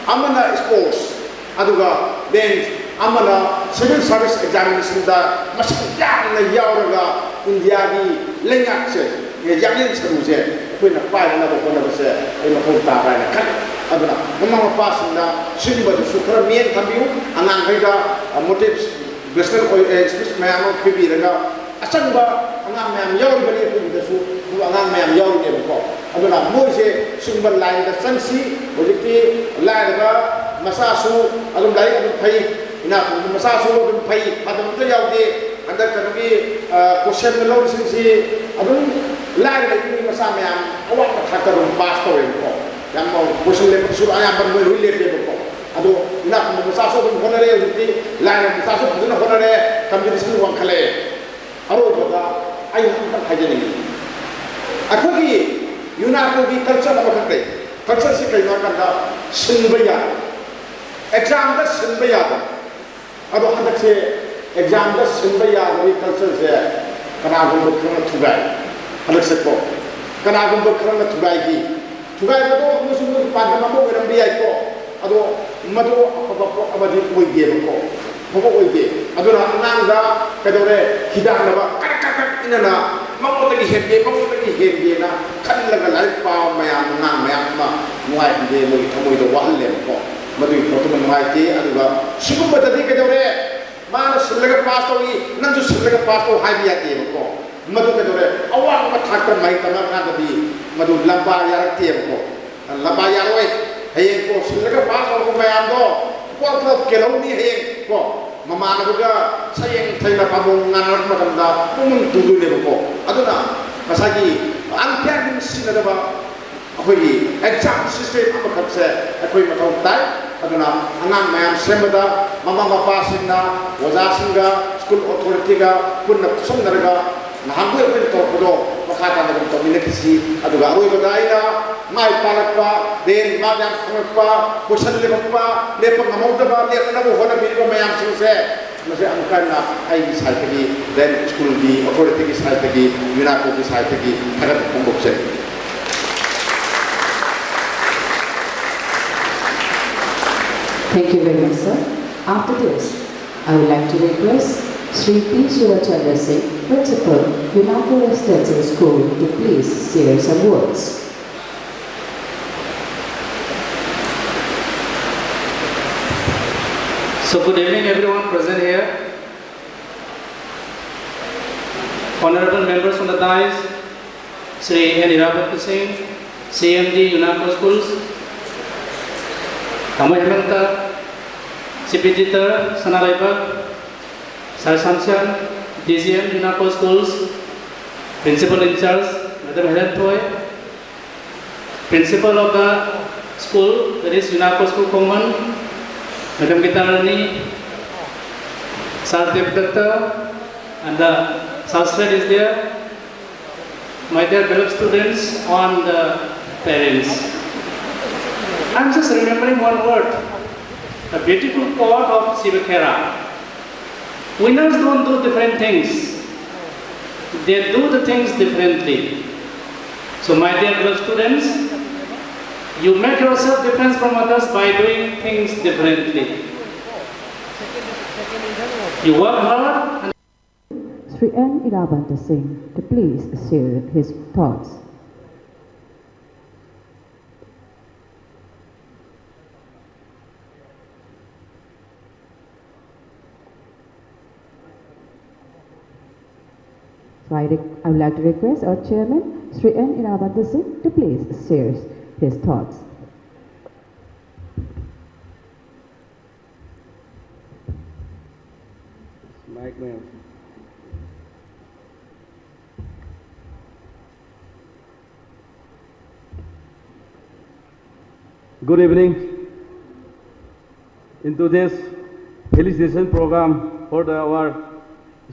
Amana sports, aduga then amana civil service examination da masih jang na yauraga India ni lengak se, yang seru se, kau nak pai na kau nak se, kau nak tak pai na kan. Aduna, memang pas na sini baju sukra mien kambiu, anang kita motif business express mayang pipi rega. Asal ba angang mayam yaw bani ko da su ko angang mayam yaw ne ko aduna mo se sumbal line da sansi bojiti lai da masasu alum lai alum phai ina masasu alum phai adum to yaude anda kanogi question lo si adum lai lai ni masa mayam awak thakarum pass to ko yang mau question le sur ayam ban mo le ko ado ina masasu alum honare uti lai masasu aduna honare competition wang khale aro bada ai han khajani akhogi UNACO की culture अब करते culture से कई बार करता सिंबया exam का सिंबया अब हद से एग्जाम का सिंबया वही कल्चर से कनागुम बखरन थुगाई हद से को कनागुम बखरन थुगाई की थुगाई तो मुसुम पादमा को रंबी आई को अदो मदो अबदी कोई गे को को कोई गे अदो नांगा कदोरे हिदानबा कक कक इनना ममोतगी हेगे ना खल्लगा लाइक पा मयाम ना मयाम मा मुआई दे मोई थमोई दो वाहले को मदुई फोटो में मुआई के अदुगा सिगु बददी के जोरे मान सिल्लगा पास तोगी नंजु सिल्लगा पास तो हाई बिया के को मदु के जोरे अवा को ठाकर माई तना ना दबी मदु लंबा यार के को लंबा यार ओए हे को सिल्लगा पास को मयाम दो को के लोनी हे को ममानबगा सयें थैना पाबों नानक मतमदा पुमुन तुदुनेबको अदुना मसागी अनफेयर सिनदबा अखोई एग्जाम सिस्टम अमखसे अखोई मथौ ताई अदुना अंगाम मयाम सेमदा ममा मपा सिंना ओजा सिंगा स्कूल अथॉरिटीगा पुन्ना समनरगा नहांगो एपन तोपदो मखाता नगम तोमिनकिसी अदुगा अरोइबदाइना माइ पालकपा देन मायाम खमपा क्वेश्चन लेबपा लेपम नमौदबा लेपनबो होना बिरबा मयाम सिंसे मसे अमकाना आई साइड की देन स्कूल की अथॉरिटी की साइड की UNACO की साइड की थगत पंगोपसे Thank you very much, sir. After this, I would like to request Sri P. Surachandra Singh, Principal, UNACO Residential School, to please share some words. So good evening everyone present here. Honorable members on the dais, Sri N. Irabhat Singh, CMD UNACO Schools, Tamu Hemanta, CPDiter, Sanalaibak, Sir Samshan, DGM UNACO Schools, Principal in charge, Madam Helen Toy, Principal of the school, that is UNACO School Common, Madam Gitarani, Sir Devdatta, and the Sanskrit is there. My dear beloved students and the parents. I'm just remembering one word, a beautiful quote of Sivakera. Winners don't do different things. They do the things differently. So my dear beloved students, you make yourself different from others by doing things differently. You work hard and Sri N. Irabhat Singh to please share his thoughts. So I would like to request our chairman, Sri N. Irabhat Singh, to please share his thoughts. Mic man. Good evening. In today's felicitation program for our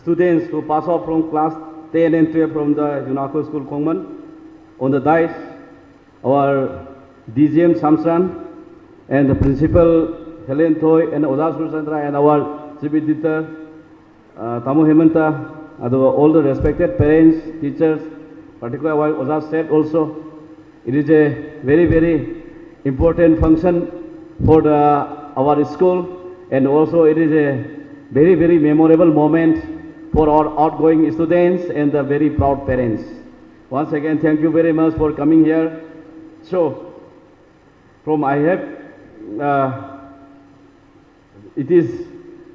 students who pass out from class 10 and 12 from the UNACO School Kongman, on the dais, our DGM Samsan and the principal Helen Toy and Oza Surachandra and our CB editor Tamu Hemanta, and all the respected parents, teachers, particularly what Oza said also. It is a very, very important function for our school, and also it is a very, very memorable moment for our outgoing students and the very proud parents. Once again, thank you very much for coming here. So, from I have, it is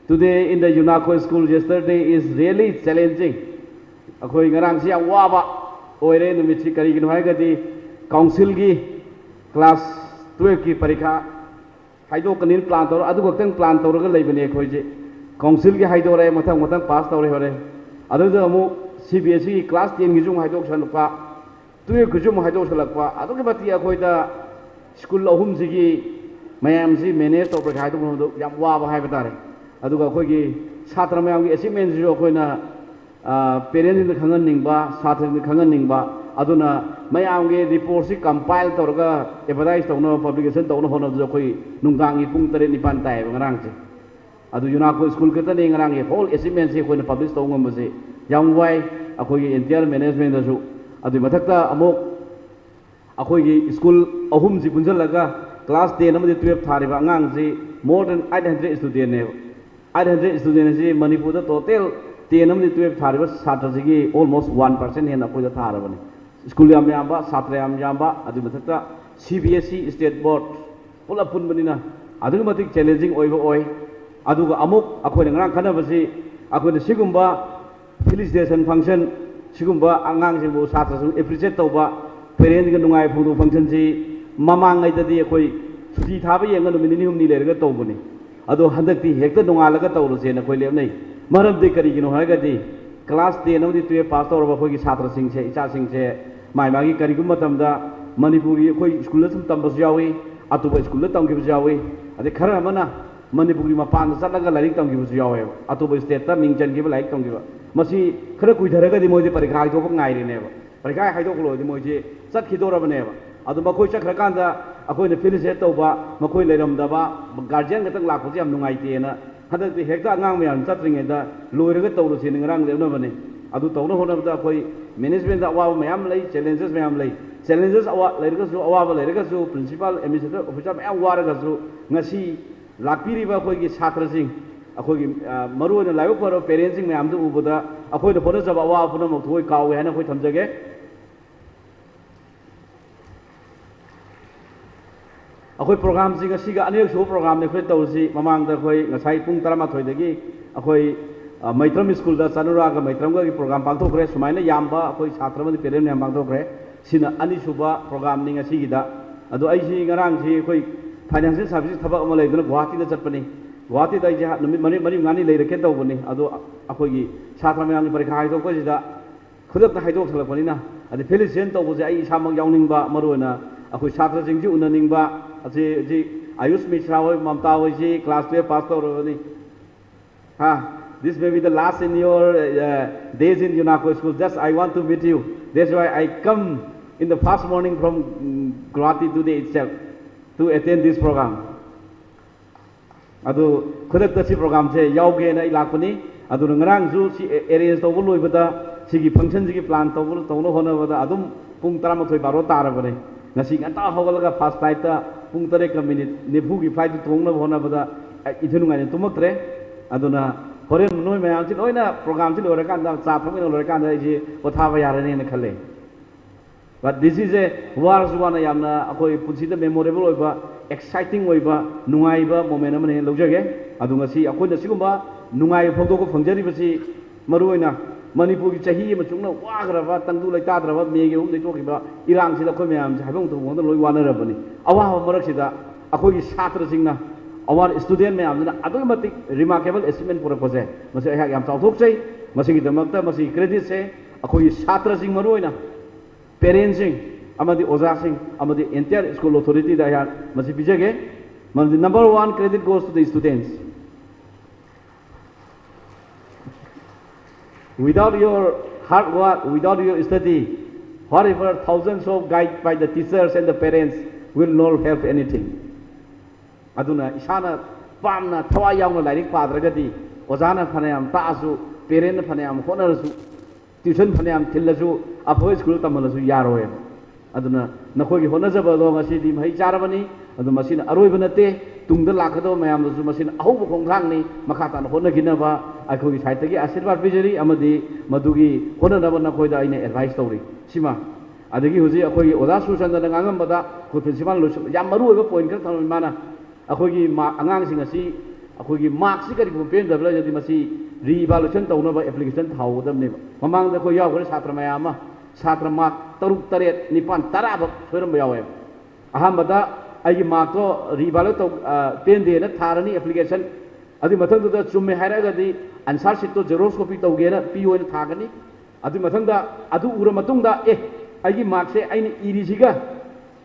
today in the UNACO school, yesterday is really challenging. Akoi ngarang siya waba oire numitsi karigin hoy gadi council ki class 12 ki parikha हाइदोकनी plan तौर अदु खतंग plan तौरगा लेबने अखोइजे council की हाइदोरे मथंग मथंग पास तौरे होरे अदुदा अमु CBSE की class 10 की जुम हाइदोक सलपा 12 की जुम हाइदोक सलपा अदुगे बति अखोइदा school अहुम सिगी मयाम सि manage तौर पर हाइदोक होदो याम वाबा हाइबा तारे अदुगा अखोइगी छात्र मयाम की अचीवमेंट जो अखोइना पेरेंट्स खंगन निंगबा छात्र खंगन निंगबा अदुना मयाम के रिपोर्ट से कंपाइल तौरगा एडवर्टाइज तौनो पब्लिकेशन तौनो होनो जो कोई नुंगांगी पुंग 3 निपान ताय ngरang से अदु यूनाको स्कूल के तने ngरang के होल अचीवमेंट से कोई पब्लिश तौंगम बसे याम वाई अखोई एंटियर मैनेजमेंट दसु अदु मथक्ता अमुक अखोई स्कूल अहुम जी पुंजलगा क्लास 10 अमदि 12 थारिबा ngang से मोर देन 800 स्टूडेंट ने 800 स्टूडेंट से मणिपुर टोटल 10 अमदि 12 थारिबा छात्र से ऑलमोस्ट 1% हेन अखोई थारबने स्कूल याम याम्बा छात्र याम याम्बा अदु मथक्ता CBSE स्टेट बोर्ड पुला पुनबनिना अदु मतिक चैलेंजिंग ओइबो ओइ अदुगा अमुक अखोई ngरang खनबसि अखोई सिगुम्बा फेलिसिटेशन फंक्शन सिगुम्बा आंगांग सिंबु छात्र सु एप्रिशिएट तौबा पेरेंट के नुंगाई फुदु फंक्शन सि ममांग गैददि अखोई सुटी थाबा येंग नुमिनि हुमनि लेरगा तौबनि अदो हंदक्ति हेक्ता नुंगालगा तौरसे न कोइ लेबनै मरमदि करिगिनो हागदि क्लास 10 अमदि 12 पास तौरबा अखोई छात्र सिंसे इचा सिंसे माइ मागी करिगुम मतमदा मणिपुरी अखोई स्कूल सम तंबसु यावी अतुबा स्कूल तंगिबसु यावी अदे खरा मना मणिपुरी मपान चलगा लाइक तंगिबसु यावे अतुबा स्टेट ता मिंगचनगिबा लाइक तंगिबा मसी खरा कुइधरगदि मोइदि परीक्षा हाइदोक गाइरिनेबा परीक्षा हाइदोक लोदि मोइदि चटखिदोरबनेबा अदु मखोइ चखरकांदा अखोइने फेलिसिटेट तौबा मखोइ लेरमदबा गार्जियन गतंग लाखोजि याम नुंगाइतेना हदक्ति हेक्ता अंगांग मयाम चत्रिङेदा लोइरगा तौरसि ngरang लेबनबने अदु तौनो होनबदा अखोइ मैनेजमेंट अवाब मयाम लई चैलेंजेस मयाम लई चैलेंजेस अवा लेरगसु अवाब लेरगसु प्रिंसिपल एडमिनिस्ट्रेटर ऑफिसर मयाम वारगसु ngasi लाक्पिरिबा अखोइगी छात्रसिंग अखोइगी मरुन लाइव फरो पेरेंट्सिंग मयाम दु उबदा अखोइद होनजबा अवाब पुनम थोइ कावे हाना अखोइ थमजगे अखोइ प्रोग्राम सिंग सिगा अनेक सो प्रोग्राम ने खै तौसी ममांग दा खै ngасai पुंग 13 दगी अखोइ मैत्रम स्कूल दा चनुरागा मैत्रम गा प्रोग्राम पांथोखरे सुमाइना यामबा अखोइ छात्र मनि पेरेंट याम पांथोखरे सिना अनि सुबा प्रोग्राम निंग सिगिदा अदो आइसि ngरang सि अखोइ फाइनेंशियल सर्विस थबक अमा लेदुना गुवाहाटी दा चटपनि गुवाहाटी दा जे नमि मनि मनि ngani लेरके तौबनि अदो अखोइगी छात्र मयाम परीक्षा हाइदो कोजिदा खुदक हाइदो सलपनिना अदि फेलिसिटेशन तौबजे आई सामक यावनिंगबा मरुना अखोइ छात्र जिंगजि उननिंगबा जी आयुष मिश्रा होय ममता होय जी क्लास 12 पास तौरबनि हा this may be the last in your days in UNACO school. Just I want to meet you. That's why I come in the first morning from Guwahati today itself to attend this program. Adu khudak ta si program se yauge na ilakpani adu ngarang ju si arrange tawbu loibada sigi function sigi plan tawbu tawno hona bada adum pung 13 baro tarabane ngasi ngata hawalaga first flight ta pung 3 minute nebu gi flight tongna hona bada ithununga ne tumaktre aduna होरेन नोय मयाम सि लोइना programme सि लोरकान दा चा फमिन लोरकान दा जि पथाबा यारने न खले but this is a worse one यामना अखोइ पुंसि द मेमोरेबल ओइबा एक्साइटिंग ओइबा नुंगाइबा मोमेंट अमने लौजगे अदुंगा सि अखोइना सिगुम्बा नुंगाइ फोटो को फंगजरि बसि मरुइना मणिपुर की चही मचुंगना वाग्रबा तंगदु लैताद्रबा मेगे हुम दैतोखिबा इरांग सि अखोइ मयाम हाइबंग तो वंद लोइ वानरबनि अवाह मरक सिदा अखोइ छात्र सिंगना our student ma'am automatic remarkable achievement for a pose masi ai yam tawthok chai masi gi damakta masi credit se akhoi chhatra sing maroina parents sing amadi oja sing amadi entire school authority da ya masi bijage masi number 1 credit goes to the students without your hard work without your study whatever thousands of guide by the teachers and the parents will not help anything aduna isana pamna thawai yauna lairik padragadi ojana phanayam taasu parent phanayam honarasu tuition phanayam thillasu aphoi school tamalasu yaroy aduna nakhoi gi honajaba do ngasi di mai charabani adu masina aroi banate tungda lakhado mayam su masina ahu khongthang ni makhata na honagina ba akhoi gi site gi ashirwad bijari amadi madugi honanaba nakhoi da ine advice tawri sima adagi huji akhoi oda susanda ngangam bada ko principal lo yam maru oiba point ka than mana अखोगी आंगांग सिंग असि अखोगी marks करी pen दबला जदि मसी रीइवैल्यूएशन तौनबा application थावदबने ममांग the को यावगरे छात्र मयाम छात्र mark 3 7 9 10 ब सोरम यावे अहमदा ꯑꯩꯒꯤ ꯃꯥꯔꯛꯇꯣ ꯔꯤꯚꯥꯂꯨꯑꯦꯠ ꯇꯧ ꯄꯦꯟꯗꯦꯅ ꯊꯥꯔꯅꯤ ꯑꯦꯄ꯭ꯂꯤꯀꯦꯁꯟ ꯑꯗꯨꯒꯤ ꯃꯊꯪꯗꯨꯗ ꯆꯨꯝꯃꯦ ꯍꯥꯏꯔꯒꯗꯤ ꯑꯟꯁꯥꯔ ꯁꯤꯠꯇꯣ ꯖꯦꯔꯣꯛꯁ ꯀꯣꯄꯤ ꯇꯧꯒꯦꯅ ꯄꯤꯌꯣꯅ ꯊꯥꯒꯅꯤ ꯑꯗꯨꯒꯤ ꯃꯊꯪꯗ ꯑꯗꯨ ꯎꯔ ꯃꯇꯨꯡꯗ ꯑꯩꯒꯤ ꯃꯥꯔꯛꯁꯦ ꯑꯩꯅ ꯏꯔꯤꯁꯤꯒ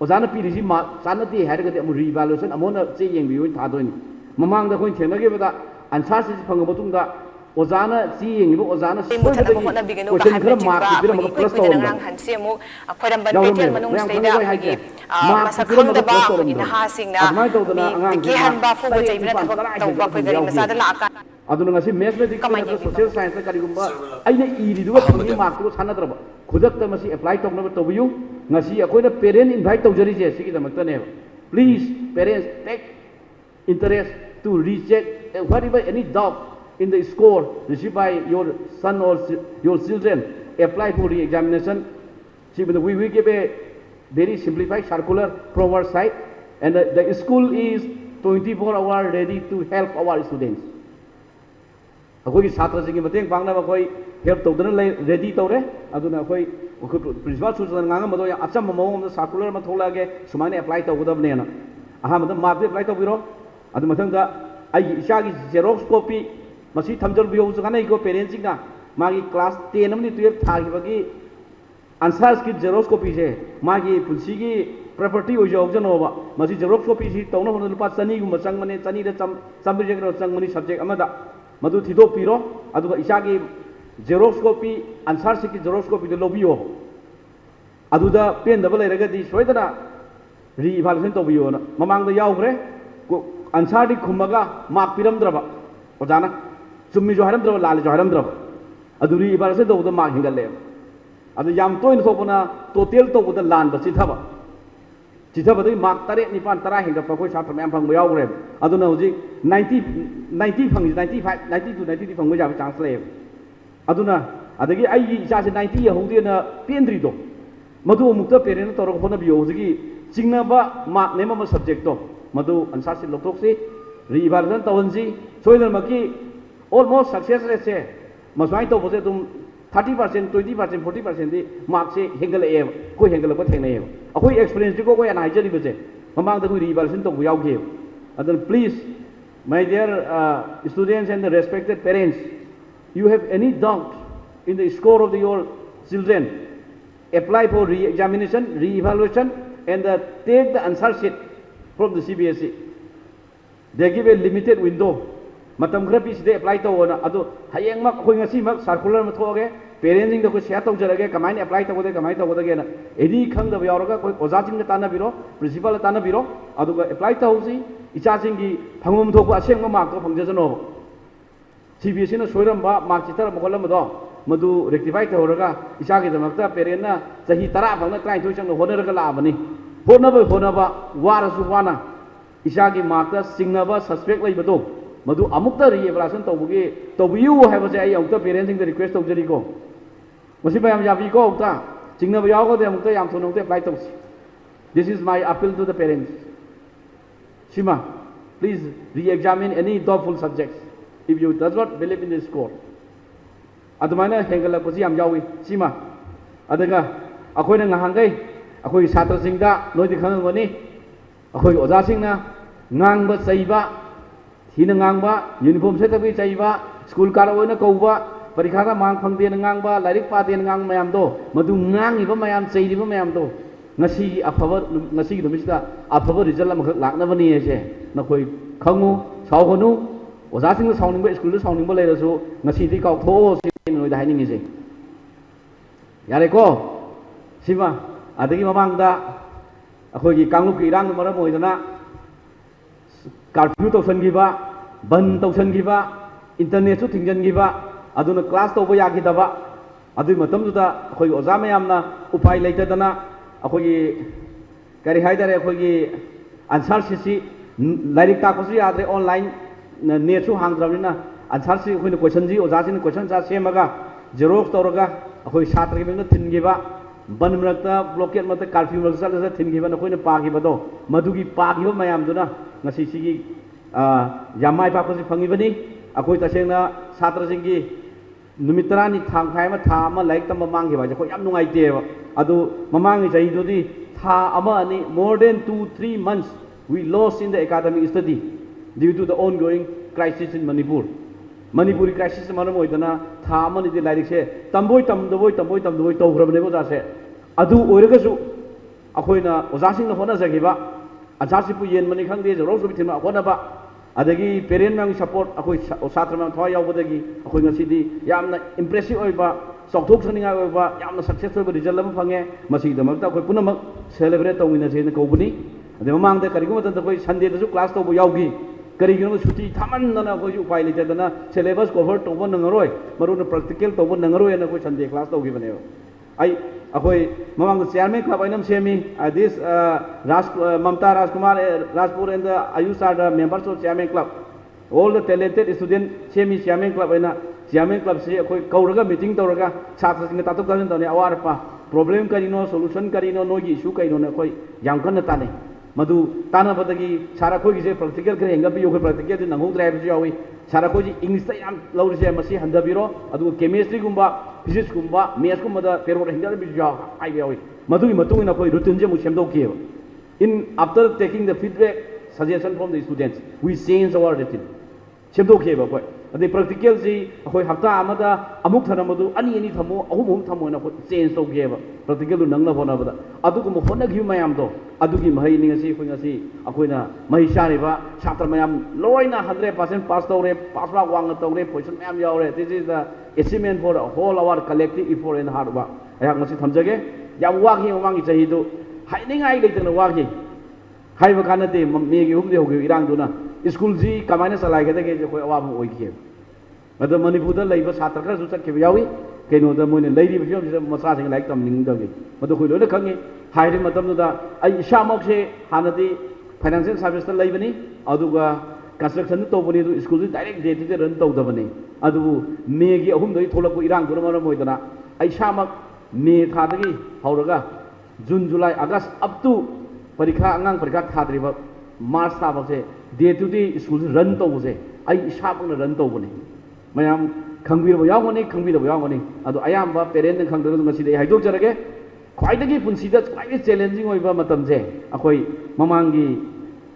ꯑꯣꯖꯥꯅ ꯄꯤꯔꯤꯁꯤ ꯃꯥꯔꯛ ꯆꯥꯟꯅꯗꯦ ꯍꯥꯏꯔꯒꯗꯤ ꯑꯃꯨꯛ ꯔꯤꯚꯥꯂꯨꯑꯦꯁꯟ ꯑꯃꯨꯛ ꯆꯦ ꯌꯦꯡꯕꯤꯌꯣꯅ ꯊꯥꯗꯣꯏꯅꯤ ꯃꯃꯥꯡꯗ ꯑꯩꯈꯣꯏꯅ ꯊꯦꯡꯅꯈꯤꯕꯗ ꯑꯟꯁꯥꯔ ꯁꯤꯠ ꯐꯪꯉ ꯃꯇꯨꯡꯗ ꯑꯣꯖꯥꯅ ꯆꯦ ꯌꯦꯡꯉꯤꯕ ꯑꯣꯖꯥꯅ ꯁꯣꯏꯕꯗꯒꯤ ꯀꯣꯏꯁꯟ ꯈꯔ ꯃꯥꯔꯛ ꯄꯤꯔꯝꯃꯒ ꯄ꯭ꯂꯁ ꯇꯧꯔꯝꯕ ꯃꯁꯛ ꯈꯪꯗꯕ ꯑꯩꯈꯣꯏꯒꯤ ꯅꯍꯥꯁꯤꯡꯅ ꯀꯤꯍꯟꯕ ꯐꯨꯕ ꯆꯩꯕꯅ ꯊꯕꯛ ꯇꯧꯕ ꯑꯩꯈꯣꯏ ꯒꯥꯔꯤ ꯃꯆꯥꯗ ꯂꯥꯛꯑꯀꯥꯟꯗ ꯑꯗꯨꯅ ꯉꯁꯤ ꯃꯦꯊꯃꯦꯇꯤꯛꯁ ꯅꯠꯇ꯭ꯔꯒ ꯁꯣꯁꯤꯌꯦꯜ ꯁꯥꯏꯟꯁꯇ ꯀꯔꯤꯒꯨꯝꯕ ꯑꯩꯅ ꯏꯔꯤꯗꯨꯒ ꯐꯪꯉꯤ ꯃꯥꯔꯛꯇꯨꯒ ꯁꯥꯟꯅꯗ꯭ꯔꯕ ꯈꯨꯗꯛꯇ ꯃꯁꯤ ꯑꯦꯄ꯭ꯂꯥꯏ ꯇꯧꯅꯕ ꯇꯧꯕꯤꯌꯨ ꯉꯁꯤ ꯑꯩꯈꯣꯏꯅ ꯄꯦꯔꯦꯟ ꯏꯟꯚꯥꯏꯠ ꯇꯧꯖꯔꯤꯁꯦ ꯁꯤꯒꯤꯗꯃꯛꯇꯅꯦꯕ ꯄ꯭ꯂꯤꯖ ꯄꯦꯔꯦꯟꯁ ꯇꯦꯛ interest to recheck whatever any doubt in the score received by your son or your children, apply for re-examination. We will give a very simplified circular from our side, and the school is 24 hours ready to help our students. अखोई छात्र सिंह मतेंग पांगना अखोई help तौदना ready तौरे अदुना अखोई principal सूचना ngang मदो या अचम ममो circular म थोलागे सुमाने apply तौगदबनेना अहामद mark apply तौबिरो अदु मथंगा आई इशागी xerox copy मसी थमजल बियो जगाने को पेरेंट्स सिंगा मागी क्लास 10 अमनि 12 थागिबगी आंसर्स की जेरोक्स कॉपी से मागी पुंसीगी प्रॉपर्टी हो जाओजनोबा मसी जेरोक्स कॉपी सी तौना होन लुपा चनी गुम चंगमने चनी रे चंबिजेक रो चंगमनि सब्जेक्ट अमदा मधु थिदो पीरो अदुगा इशागी जेरोक्स कॉपी आंसर सी की जेरोक्स कॉपी दो लोबियो अदुदा पेन दबल लेरगदी सोयदना री इवैल्यूएशन तोबियो ना ममांग द यावग्रे आंसर दी खुमगा मार्क पिरमद्रबा ओजाना चुम्मी जो हरमद्रबा लाल जो हरमद्रबा अदु री इवैल्यूएशन तोबदा मार्क हिंगले अदु याम तोइन थोपना टोटल तोबदा लान बचिथबा चिथबदि मार्क 8 9 10 हिंगा पकोय छात्र मैम फंग यावग्रे अदुना हुजि 90 फंग 95 90 to 90 फंग जाबा चांस ले अदुना अदगी आई इचासे 90 यहुदेना पेंद्रिदो मधु मुक्त पेरेंट तोरक होना बियो हुजि चिंगनाबा मार्क नेमा सब्जेक्ट तो मधु आंसर से लोथोक्सी री इवैल्यूएशन तवनजी सोइनमकी ऑलमोस्ट सक्सेस रेट से मसवाई तो बसे तुम 30% 20% 40% दी मार्क से हेंगल ए कोई हेंगल को थेने अखोई एक्सपीरियंस को कोई अनाइजरी बजे ममांग द कोई रिवैल्यूएशन तो यावगे अदन please my dear students and the respected parents you have any doubt in the score of your children, apply for re-examination, re-evaluation, and take the answer sheet from the CBSE. They give a limited window. Matam khrapi side apply to ona adu hayeng mak khoi ngasi mak circular ma thoge parenting da ko share to jarage kamai apply to gode kamai to gode ge na edi khang da yauraga koi oja jing da tana biro principal da tana biro adu ga apply to hosi icha jing gi phangum thoku aseng ma mark to phangjano CBSE na soiramba mark chitar mokolam do madu rectify to horaga isa ge damakta parent na sahi tara phangna try thoi chang honaraga la bani honaba warasu wana isa ge mark ta singnaba suspect lai bado मधु अमुक्त re-evaluation तौबगे तौबियु हाइबसे आई अमुक्त parents the request तौजरी को मसी मयाम याबी को उक्ता चिंगनब यावगो दे अमुक्त याम थोनोते अप्लाई तौसी this is my appeal to the parents Shima please re-examine any doubtful subjects if you does not believe in the score adumana hengala ko si yam yawi Shima adaga akhoi na ngahangai akhoi chhatra singda loi di khangani akhoi oja singna ngangba chaiba Hina ngangba uniform set up chaiba school kara oina kauba parikha ka mang phangde ngangba lairik pa den ngang mayam do madu ngangi ba mayam chairi ba mayam do ngasi afaba ngasi gi numisda afaba result am lakna bani ese na koi khangu sawhonu oja sing sawning ba school sawning ba leirasu ngasi di kau tho si noi da haini se yare ko sima adagi mamang da akhoi gi kanglu ki rang mara moidana curfew तौसनगिबा बंद तौसनगिबा internet सु थिंजनगिबा अदुना class तौबा यागिदबा अदुई मतमदुदा अखोई ओजा मयामना उपाय लेतदना अखोई करी हाइदरे अखोई आंसर सीसी लाइरिक ताकोसु याद्रे ऑनलाइन नेट सु हांगद्रबनिना आंसर सी अखोई क्वेश्चन जी ओजा सिन क्वेश्चन सा सेमगा जेरोक्स तौरगा अखोई छात्रगी बेंग थिनगिबा बन मरकता ब्लॉकेट मत curfew मरकता थिनगिबा नखोइना पागिबदो मधुगी पागिबा मयामदुना ngasi sigi yamai pa ko si phangibani akoi tasengna chhatra singi numit tarani thang khai ma tha ma laik tam mamang gi ba ko yam nungai te ba adu mamang gi jai do di tha ama ani more than 2-3 months we lost in the academic study due to the ongoing crisis in Manipur. Manipuri crisis maram oidana tha amani di lairik se tamboi tamdoi tograbne boza se adu oiragasu akoina ozasing na hona jagiba ajasi pu yen mani khangde jaro so bithima hona ba adagi parent mang support akoi satra mang thwa yaubadagi akoi ngasi di yamna impressive oiba chokthok saninga oiba yamna successful result am phange masi damakta akoi punamak celebrate tawina je na kobuni ade mamang de karigum tan koi sunday da su class to bo yaugi karigum chuti thaman na koi upai le tadana syllabus cover to bo nangaroi maruna practical to bo nangaroi na koi sunday class to gi bane ai akoi mamang chairman club ainam semi this Mamta Rajpur and the Ayush are the members of chairman club. All the talented students semi chairman club aina chairman club se akoi kauraga meeting toraga chatra sing tatuk kan tone awar pa problem karino solution karino nogi issue karino na koi yangkan na tane madu tana badagi sara koi gi se practical kare enga bi yo practical de nangong drive jawi sara koi ji english ta yam lawri se masi handabiro adu chemistry gumba physics gumba maths gumba da pero hinda bi jaw ai yawi madu matu na koi routine je mu semdo ke in after taking the feedback suggestion from the students we change our routine semdo ke ba koi ade practical ji akoi hafta amada amuk thana madu ani thamo ahum thamo na ko change to ke ba practical lu nangna bona ba adu ko hona gi mayam do adu gi mahai ni ngasi ko ngasi akoi na mahi shari ba chatra mayam loina 100% pass tore pass ra wang tore position mayam yaure this is the achievement for whole our collective effort and hard work ayak ngasi thamjage yam wagi wangi chahi do haingai leitana wagi haiba kanate me gi humde hogi irang duna school ji kamaina salai ga de ko awam oi ki mada manipur da leiba chatra kar su chat ke yawi keno da moine leiri bi fiom masa sing like tam ning da gi mada khoi loi khangi hairi matam da ai isha mok se hanadi financial service da leibani aduga construction to bani du school ji direct day to run to da bani adu me gi ahum doi tholak ko irang duna maram moi dana ai sha mak me tha da gi hauraga june july august up to parikha angang parikha thadri ba march ta ba se day to day school run to se ai isha pang run to bani mayam khangbi ba yawani khangbi ba yawani adu ayam ba parent na khang da ngasi dei haidok jarage khwaidagi punsi da khwai challenging oi ba matam je akoi mamangi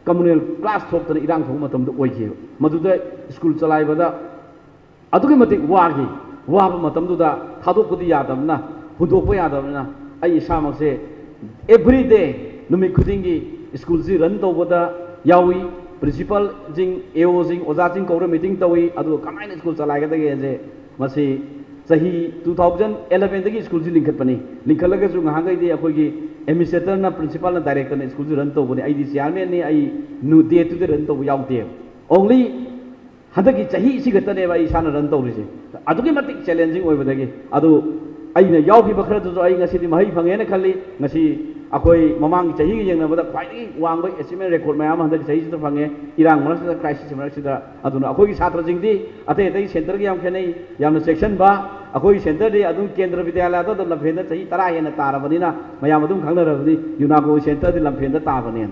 communal class thok tan irang thok matam da oi ke madu da school chalai ba da adu ki matik wagi wa ba matam du da thadok pudi yadam na hudok pa yadam na ai samak se every day numi khudingi school ji run to ba da yawi principal jing AO jing oja jing kora meeting tawi adu kamaina school chalai ga dage je masi sahi 2011 dagi school ji lingkhat pani lingkhalaga ju ngahangai di akoi gi administrator na principal na director na school ji run to bani ai di chairman ni ai nu day to the run to yaute only hadagi chahi si gatane ba isana run to rise adu gi matik challenging oi badagi adu ai na yaw bi bakhra ju ai ngasi di mahai phange na khali ngasi akoi mamang chahi gi jeng na bada khwai wang bai achievement record mayam handagi chahi ji phange irang marak sa crisis marak sida aduna akoi gi chatra jing di ate ate center gi yam khenai yamna section ba akoi center di adum kendra vidyalaya da lamphenda chahi tara hena tarabani na mayam adum khangna rabani UNACO center di lamphenda tabani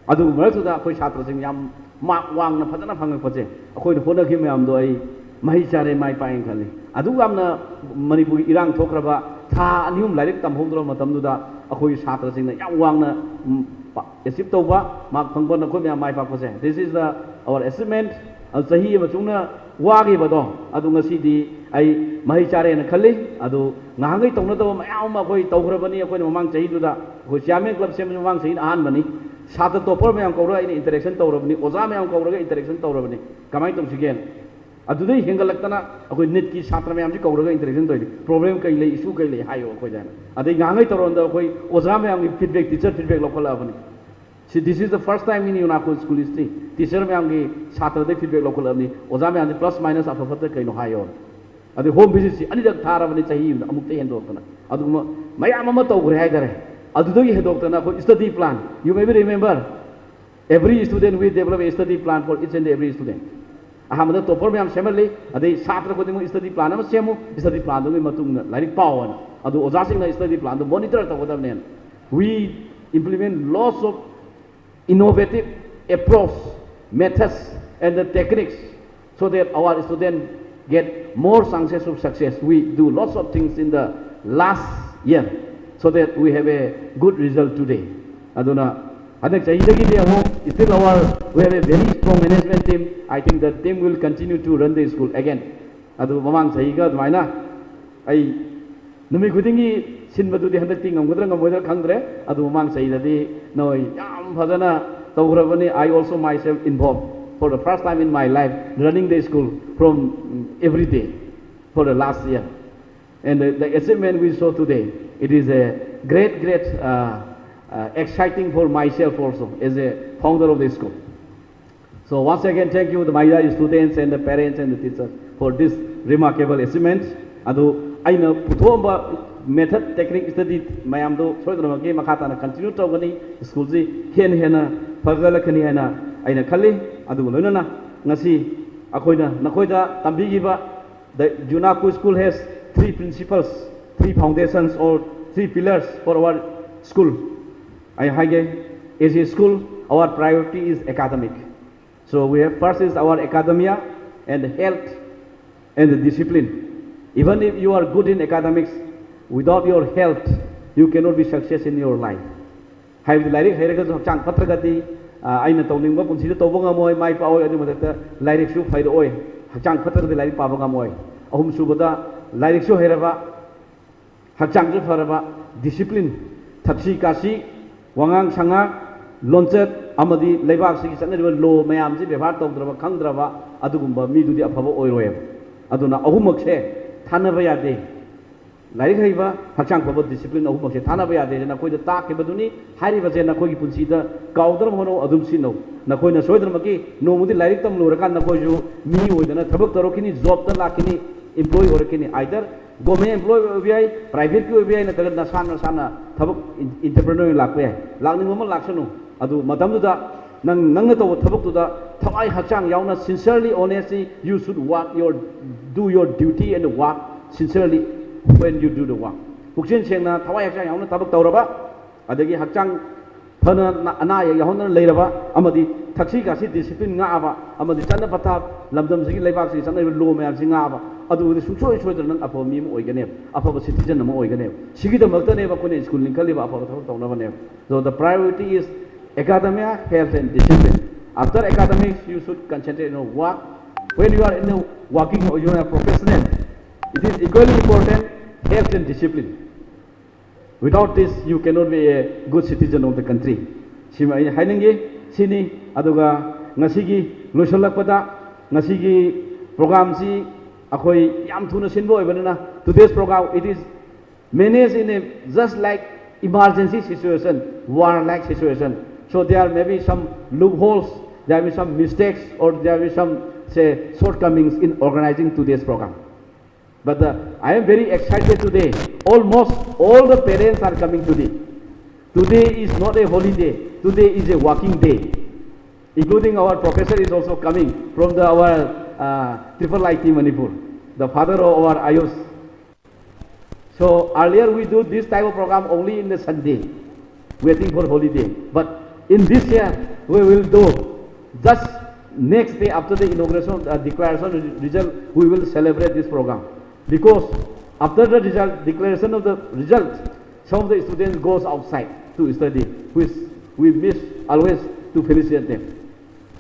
adu marak da akoi chatra jing yam mak wang na phadana phang ko je akoi na hona gi mayam do ai mahi chare mai paing khali adu amna manipur irang thokraba tha anium lairik tamhomdro matam du da akoi chatra jing na yam wang na achieve tawba mak phangban na khoi mayam mai pa ko je this is the our achievement al sahi ma chungna wagi bado adu ngasi di ai mahi chare na khali adu ngahangai tongna do mayam ma khoi tawgrabani akoi mamang chahi du da khoi chairman club sem mamang chahi an bani sata topper mayam kawra in interaction tawrabani oza mayam kawra interaction tawrabani kamai tong sigen adudai hengalaktana akoi net ki chatra mayam ji kawra interaction toy problem kai le issue kai le hayo akoi jana adai ngahangai tawron da akoi oza mayam ki feedback teacher feedback lokala abani see this is the first time in UNACO school history teacher mayam ki chatra de feedback lokala abani oza mayam ji plus minus afa fata kai no hayo adai home visit si ani dak tharabani chahi amuk te hendotana adu mayam ama tawgre hai dare adudai hedotana akoi study plan you maybe remember every student we develop a study plan for each and every student ahamada topper mayam semalli adai chatra ko demu study plan ama semu study plan do matung na lairik pawan adu oja sing na study plan do monitor ta kodam nen we implement lots of innovative approach methods and the techniques so that our students get more chances of success we do lots of things in the last year so that we have a good result today aduna Adak chahidagi de amo still we have a very strong management team. I think the team will continue to run the school again. Adu mamang chahiga maina ai numi khudingi sinbadu de handak ting ngamudra ngamoidra khangdre adu mamang chahidadi noi yam phajana tawgrabani. I also myself involved for the first time in my life running the school from every day for the last year. And the achievement we saw today, it is a great exciting for myself also as a founder of the school. So once again, thank you the Maya students and the parents and the teachers for this remarkable achievement. Adu aina puthomba method technique study mayamdo soidramaki makhatana continue tawgani school ji hena fagalakani hena aina khali adu loinana ngasi akoina nakoida tambigiba the Junaku school has 3 principles, 3 foundations or 3 pillars for our school. I hage as a school, our priority is academic. So we have first is our academia and health and the discipline. Even if you are good in academics, without your health, you cannot be success in your life. Have the lyric heritage chang patragati aina tawning ba punsi tawbanga moy mai paoy adu madata lyric su faida oy chang patragati lyric pabanga moy ahum subada lyric su heraba hakchang ju faraba discipline thapsi kasi wangang sanga lonchet amadi leibak si sanna lo mayam ji bebar tawdraba khangdraba adugumba mi dudi afaba oiroy aduna ahumak se thanaba yade lyric haiba hakchang paba discipline ahumak se thanaba yade na koi da ta ke baduni hari baje na koi punsi da kaudram hono adum sino na koi na soidram ki no mudi lyric tam lo rakan na koi ju mi oidana thabak tarokini job ta lakini employee or kini either government employee obi private ki obi na tagar na sana thabak entrepreneur lakwe lakni mama laksanu adu madam du da nang na to thabak tu da thawai hakchang yauna sincerely honestly you should do your duty and work sincerely when you do the work pukchen chengna thawai hakchang yauna thabak tawraba adagi hakchang phana ana ya yauna leiraba amadi thaksi kasi discipline nga aba amadi chanda patha lamdam sigi leibak sigi chanda lo mayam singa aba adu de sumchoi choi dran apo mi mo oigane apo citizen mo oigane sigi da magta ne ba kone school linkali ba apo thau tawna bane. So the priority is academia, health and discipline. After academics you should concentrate on work. When you are in the working or you are a professional, it is equally important health and discipline. Without this you cannot be a good citizen of the country. Sima hainenge sini aduga ngasigi loisolakpada ngasigi program si akoi yam thuna sinbo oibanana today's program it is managed in a just like emergency situation, war like situation. So there may be some loopholes, there may be some mistakes, or there may be some say shortcomings in organizing today's program. But I am very excited today. Almost all the parents are coming today. Today is not a holiday. Today is a working day. Including our professor is also coming from our Triple IT Manipur, the father of our Ayus. So earlier we do this type of program only in the Sunday, waiting for holiday. But in this year we will do just next day after the inauguration declaration result, we will celebrate this program. Because after the declaration of the result, some of the students goes outside to study, which we miss always to felicitate them.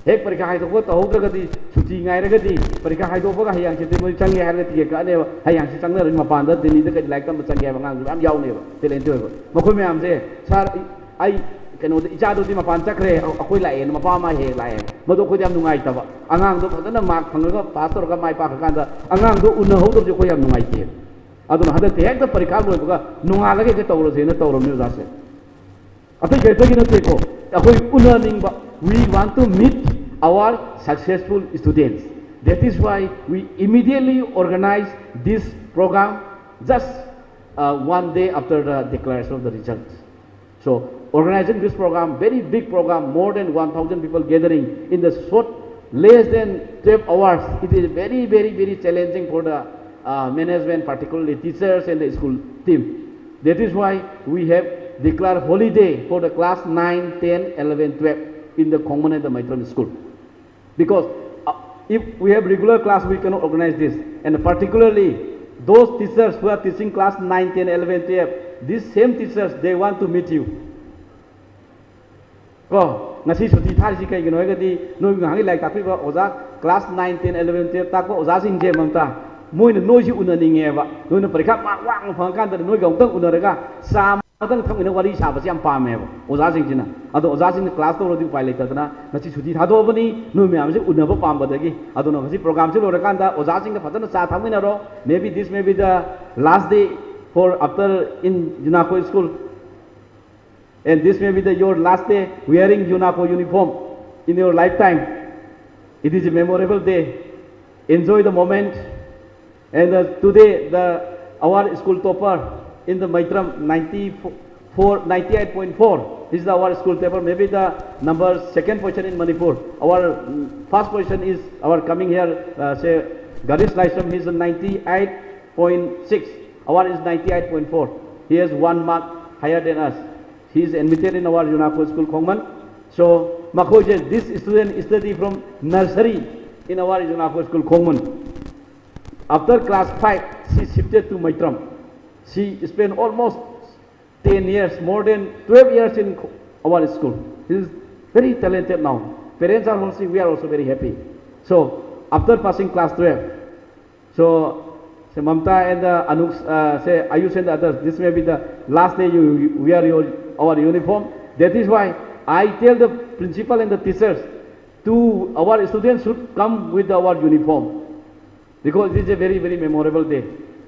Ek parikha hai to ko gadi chuti ngai ra gadi parikha hai to ko hayang chete mo changi ha gadi ka ne hayang chi changna rin ma pan da dini da like tam changi ba ngang am yaw ne ba telen to ba mo ko me am je sar ai kano da ija do di ma pan chakre akoi la en ma pa ma he la en mo do ko yam nungai ta ba angang do phadana mark phang ga pastor ga mai pa ka da angang do una ho do ko yam nungai te aduna hada te ek da parikha lo ba nunga la ke to ro se na to ro mu za se atai ke to gi na te ko akoi una ning ba we want to meet our successful students. That is why we immediately organize this program just one day after the declaration of the results. So organizing this program, very big program, more than 1,000 people gathering in the short, less than 12 hours. It is very, very, very challenging for the management, particularly teachers and the school team. That is why we have declared holiday for the class 9, 10, 11, 12 in the Kongman and the Maitram school. Because if we have regular class, we cannot organize this. And particularly those teachers who are teaching class 9, 10, 11, 12, these same teachers, they want to meet you. ko ngasi suti thari si kai gino gadi noi ngangi lai takpi ba oza class 9 10 11 12 tak ko oza sing je mamta moi na noi si unani nge ba noi na parikha ma wang phang kan da noi gong tang unaraga sam tang thang ina wari sa ba siam pa me ba oza sing jina ado oza sing class to ro di pai lai ta na ngasi suti tha do bani noi me am se unaba pam ba da gi ado no ngasi program se lo ra kan da oza sing da phatana sa thang ina ro maybe this may be the last day for after in Junako school. And this may be your last day wearing Junako uniform in your lifetime. It is a memorable day. Enjoy the moment. And today, our school topper in the Maitram 98.4. This is our school topper. Maybe the second position in Manipur. Our first position is our coming here. Say Ganesh Laisam. He is 98.6. Our is 98.4. He has 1 mark higher than us. He is admitted in our Junako school, Kongman. So, Makoje, this student study from nursery in our Junako school, Kongman. After class 5, she shifted to Maitram. She spent almost 10 years, more than 12 years in our school. She is very talented now. Parents are also, we are also very happy. So, after passing class 12, so say Mamta and Anuk, say Ayush and others, this may be the last day you wear our uniform. That is why I tell the principal and the teachers to our students should come with our uniform. Because this is a very, very memorable day.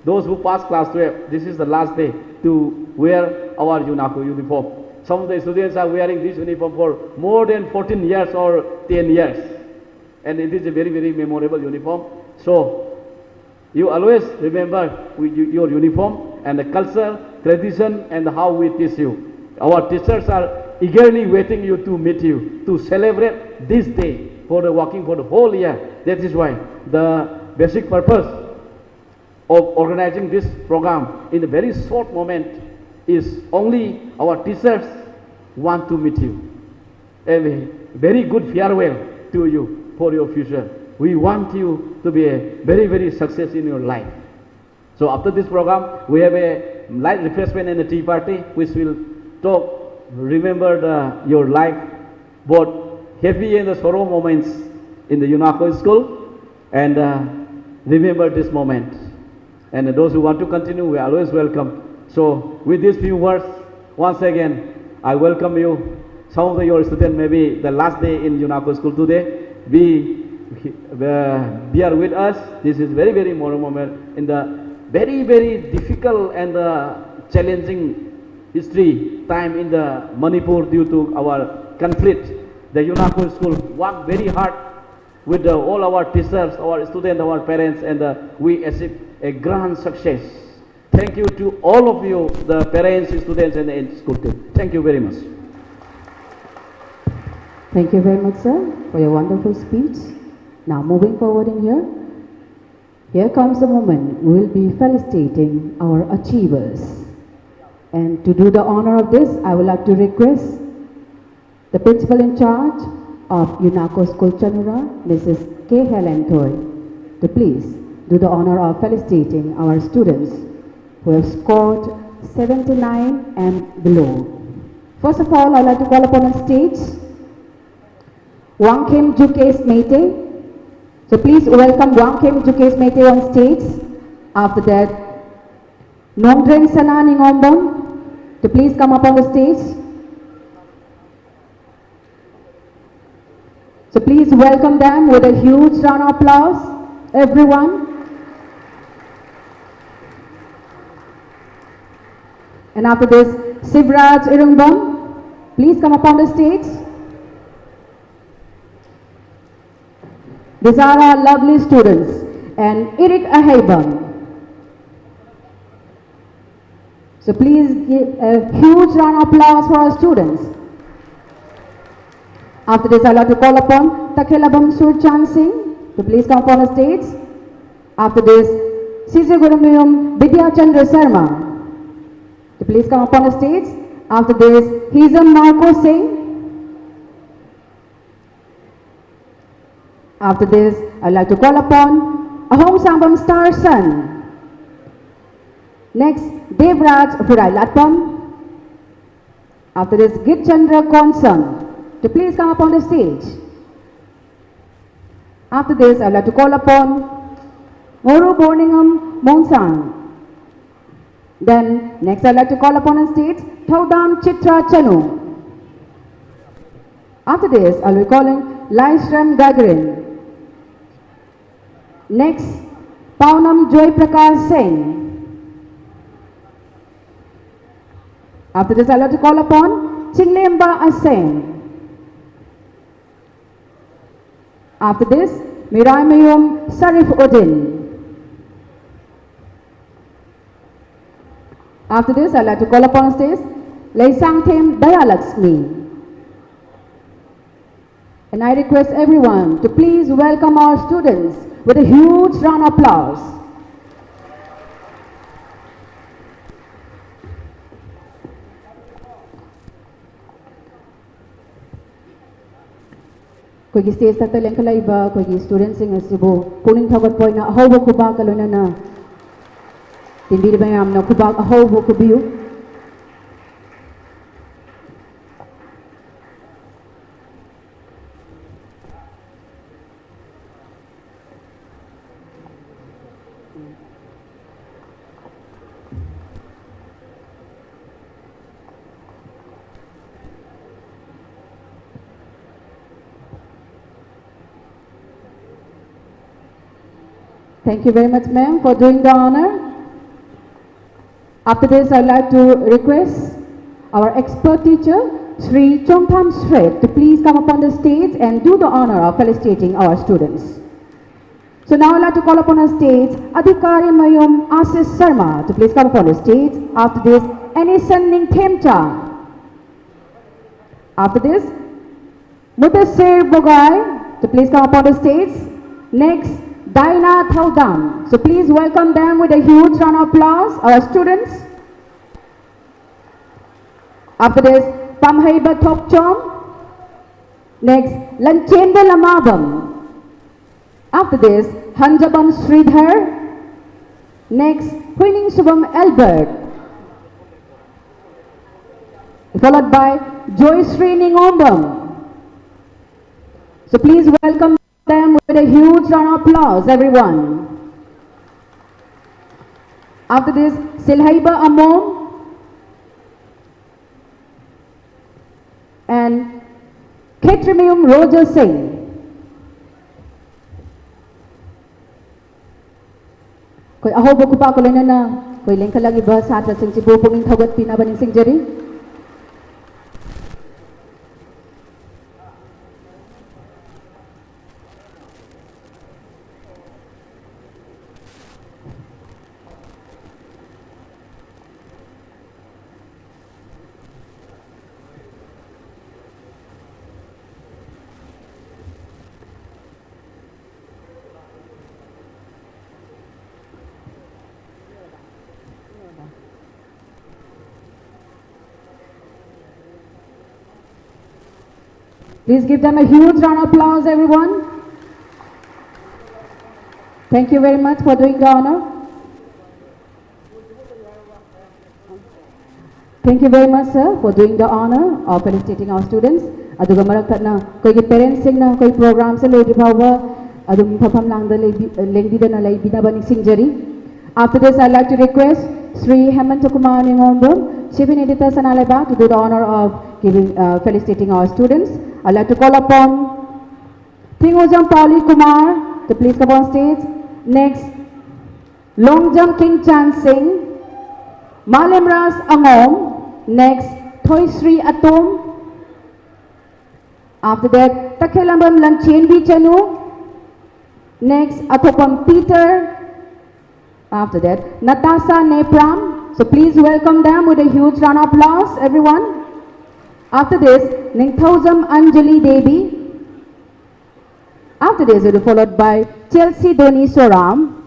Those who pass class 12, this is the last day to wear our Junako uniform. Some of the students are wearing this uniform for more than 14 years or 10 years. And it is a very, very memorable uniform. So, you always remember your uniform and the culture, tradition, and how we teach you. Our teachers are eagerly waiting you to meet you, to celebrate this day for the working for the whole year. That is why the basic purpose of organizing this program in a very short moment is only our teachers want to meet you. A very good farewell to you for your future. We want you to be a very, very success in your life. So after this program, we have a light refreshment and a tea party, which will talk, remember your life, both happy and the sorrow moments in the Junako school, and remember this moment. And those who want to continue, we are always welcome. So with these few words, once again, I welcome you. Some of your students, maybe the last day in Junako school today, bear with us. This is very, very moment in the very, very difficult and challenging history time in the Manipur due to our conflict. The Junako school worked very hard with all our teachers, our students, our parents, and we achieved a grand success. Thank you to all of you, the parents, students, and the school team. Thank you very much. Thank you very much, sir, for your wonderful speech. Now, moving forward in here comes the moment we will be felicitating our achievers. And to do the honor of this, I would like to request the principal in charge of Junako School Chanura, Mrs. K. Helen Thoy, to please do the honor of felicitating our students who have scored 79 and below. First of all, I would like to call upon on stage Wang Kim Jukes Meite. So please welcome Wang Kim Jukes Meite on stage. After that, Nongdreng Sana Ningombon to please come up on the stage. So please welcome them with a huge round of applause, everyone. And after this, Sivraj Irungbom, please come up on the stage. These are our lovely students. And Eric Ahebam. So please give a huge round of applause for our students. After this, I'd like to call upon Takhelabam Surchan Singh to please come up on the stage. After this, Sisi Gurumiyum Vidya Chandra Sharma to please come up on the stage. After this, Hizam Marco Singh. After this, I'd like to call upon Ahom Sambam Star Son. Next, Devraj Furai Latpam. After this, Git Chandra Konsam. to please come up on the stage. After this, I'd like to call upon Moro Borningham Monsang. Then, next I'd like to call upon on stage Thaudam Chitra Chanu. After this, I'll be calling Laishram Gagarin. Next, Paunam Joy Prakash Singh. After this, I'd like to call upon Chinglemba Aseng. After this, Mirai Mayum Sarif Udin. After this, I'd like to call upon stage Leisang Them Dayalaxmi. And I request everyone to please welcome our students with a huge round of applause. Kogi stage ta taleng kalaiba kogi students sing asibo puning thagat poi na ahobo kuba kalona na timbi bayam na kuba ahobo kubiu. Thank you very much, ma'am, for doing the honor. After this, I'd like to request our expert teacher, Sri Chongtham Sret, to please come upon the stage and do the honor of felicitating our students. So now I'd like to call upon the stage Adhikari Mayum Asis Sarma to please come upon the stage. After this, Anison Ning Themcha. After this, Mutasir Bogai to please come upon the stage. Next, Daina Thaudam. So please welcome them with a huge round of applause, our students. After this, Pamhaiba Thopchom. Next, Lanchenda Lamabam. After this, Hanjabam Sridhar. Next, Huining Subam Albert. Followed by Joy Sri Ningombam. So please welcome them with a huge round of applause, everyone. After this, Silhaiba Amom and Ketrimium Roger Singh. Koi aho boku pa ko lena na koi lengka lagi ba satra sing si bopong in thogat pina baning sing jari. Please give them a huge round of applause, everyone. Thank you very much for doing the honor. Thank you very much, sir, for doing the honor of felicitating our students. Aduga marakta na koi parents sing na koi program se loi dipawa adum phapam langda lengdi da na lai bina bani singjari. After this, I'd like to request Sri Hemanta Kumar Ningombam, Chief Editor Sanaleba, to do the honor of giving felicitating our students. I'd like to call upon Thingojam Pauli Kumar to please come on stage. Next, Longjam King Chan Singh, Malemras Angom. Next, Thoi Sri Atom. After that, Takhelambam Lanchenbi Chanu. Next, Athopam Peter. After that, Natasha Nepram. So please welcome them with a huge round of applause, everyone. After this, Ningthaujam Anjali Devi. After this, it will be followed by Chelsea Doni Soram.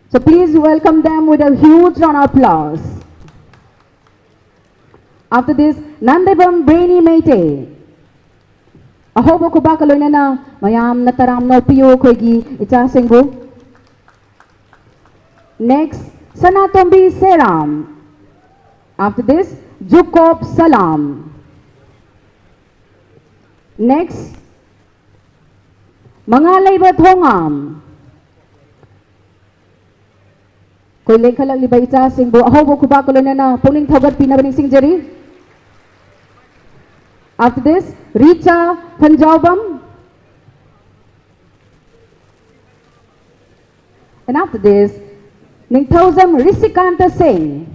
So please welcome them with a huge round of applause. After this, Nandebam Brainy Meite. Ahobo ko ba kaloy na mayam nataram no piyo koigi icha singbo. Next, Sanatombi Seram. After this, Jacob Salam. Next, mga layba thongam. Koi lengkhalang liba ita singbo ahobo kubakulo na puning thogat pinabaning singjari. After this, Rita Panjabam. And after this, Ningthosam Risikanta Singh.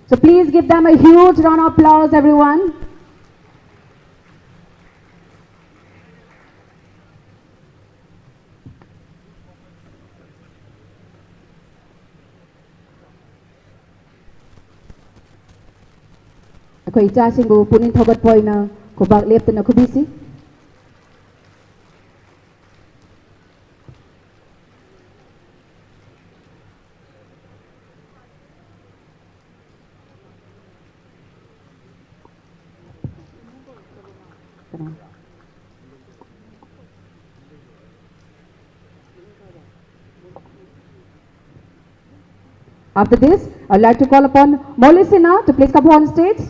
So please give them a huge round of applause, everyone. Ako ichasing bu punin thobat poi na kubak lep na kubisi. After this, I'd like to call upon Molly Sinha to please come on stage.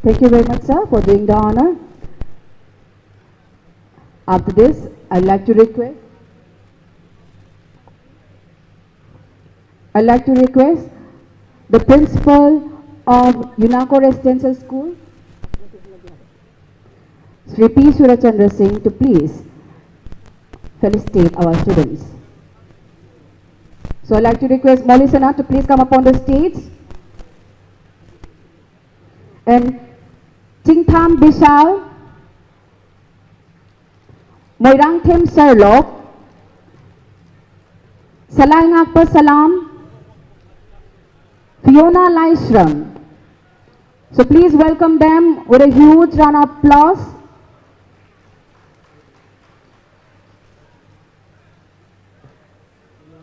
Thank you very much, sir, for doing the honor. After this, I'd like to request the principal of UNACO Residential School, Sri P. Surachandra Singh, to please felicitate our students. So I'd like to request Molly Sinha to please come upon the stage. And Tingtham Bishal, Moirang Them Serlok, Salai Ngakpa Salam, Fiona Laishram. So please welcome them with a huge round of applause.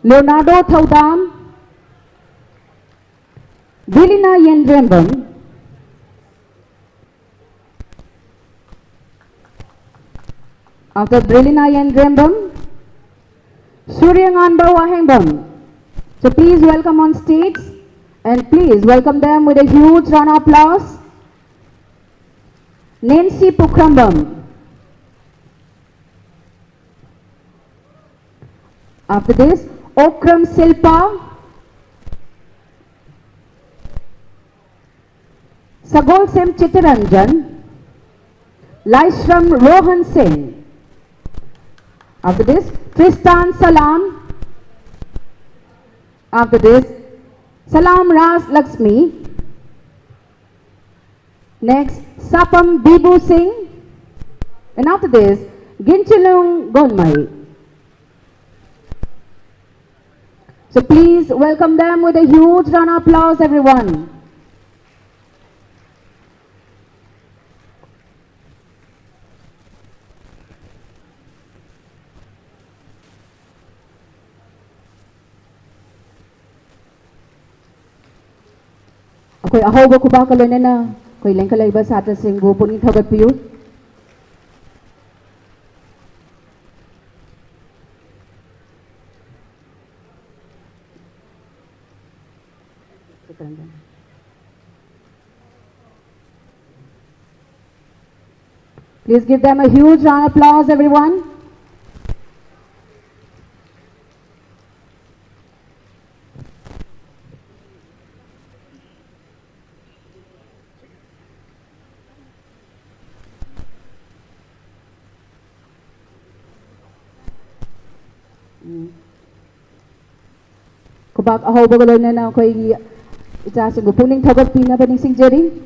Leonardo Thaudam, Vilina Yenrembam, after Brilina Yenrembam, Suryanganba Wahengbam. So please welcome on stage and please welcome them with a huge round of applause. Nancy Pukrambam. After this, Okram Silpa, Sagol Sem Chittiranjan, Laishram Rohan Singh. After this, Tristan Salam. After this, Salam Ras Lakshmi. Next, Sapam Bibu Singh. And after this, Ginchilung Gonmai. So please welcome them with a huge round of applause, everyone. Ako'y ahobo ko ba kalona na ako'y lang kalay ba sa atas yung bupo ni Thagat Piyo? Please give them a huge round of applause, everyone. Kubak ahobo kalona na ako'y itasin bupo ni Thagat Piyo na baning singjari.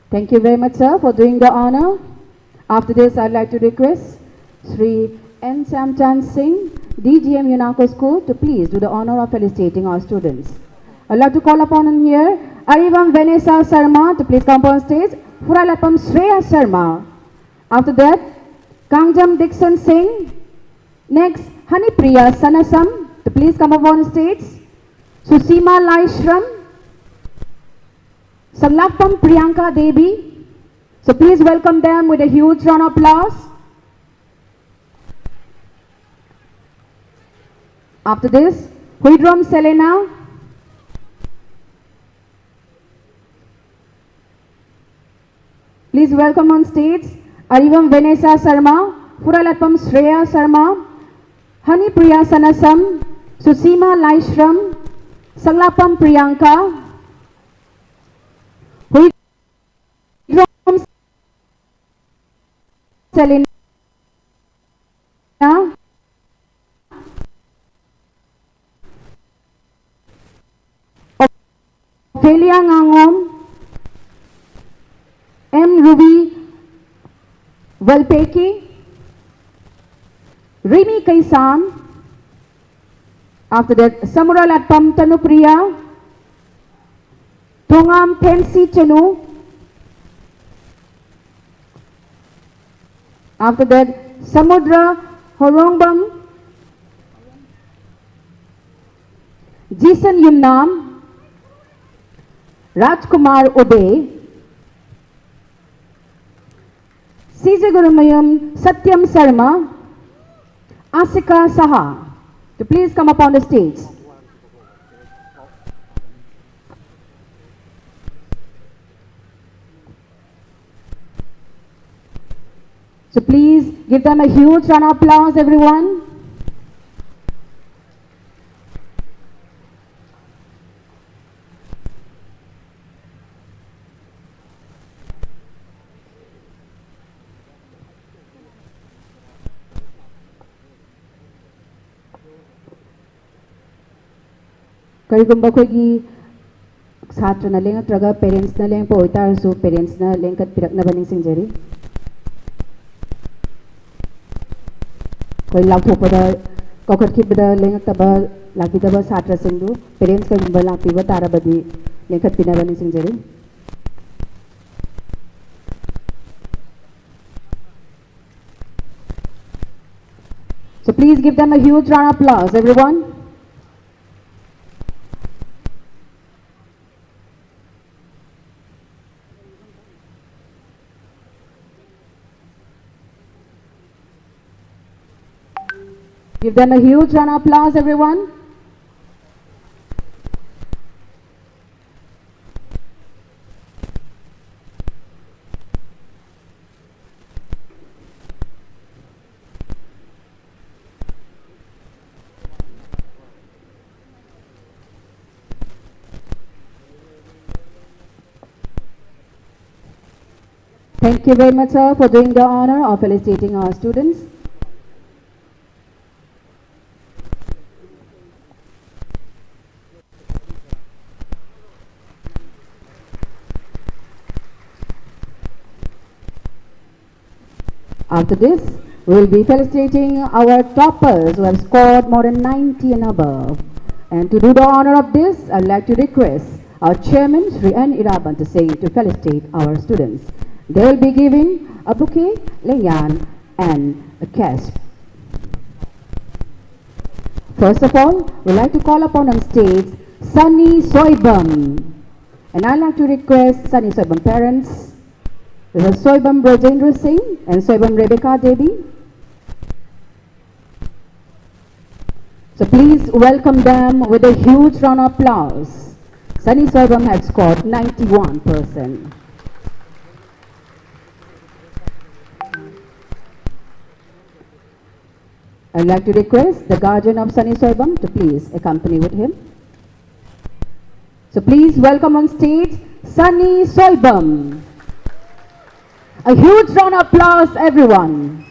Thank you very much, sir, for doing the honor. After this, I'd like to request Sri N. Samchan Singh, DGM UNACO School, to please do the honor of felicitating our students. I'd like to call upon him here, Arivam Vanessa Sharma, to please come on stage. Furalapam Shreya Sharma. After that, Kangjam Dixon Singh. Next, Hanipriya Sanasam, to please come up on stage. Susima Laishram. Sanglapam Priyanka Devi. So please welcome them with a huge round of applause. After this, Huidrom Selena. Please welcome on stage Arivam Vanessa Sharma, Furalapam Shreya Sharma, Hanipriya Sanasam, Susima Laishram, Sanglapam Priyanka, Huidrom Selena, Ophelia Ngangom, M. Ruby Valpeki, Rimi Kaisan. After that, Samuralatpam Tanupriya, Tongam Pensi Chanu. After that, Samudra Horongbam, Jason Yumnam, Rajkumar Obe, CJ Gurumayam Satyam Sarma, Asika Saha, to please come up on the stage. So please give them a huge round of applause, everyone. Karigumba koigi satra na leng traga parents na leng po itar so parents na leng kat pirak na baning singjari. Koi lau thopa da kokat kip da leng taba laki taba satra singdu parents karigumba laki ba tara badi leng kat pina baning singjari. So please give them a huge round of applause, everyone. Give them a huge round of applause, everyone. Thank you very much, sir, for doing the honor of felicitating our students. After this, we will be felicitating our toppers who have scored more than 90 and above. And to do the honor of this, I would like to request our chairman, Sri N. Iraban, to say to felicitate our students. They will be giving a bouquet, lengyan, and a casque. First of all, we would like to call upon on stage Sunny Soibam. And I would like to request Sunny Soibam parents, Soibam Brajendra Singh and Soibam Rebecca Devi. So please welcome them with a huge round of applause. Sunny Soibam had scored 91%. I'd like to request the guardian of Sunny Soibam to please accompany with him. So please welcome on stage Sunny Soibam. A huge round of applause, everyone.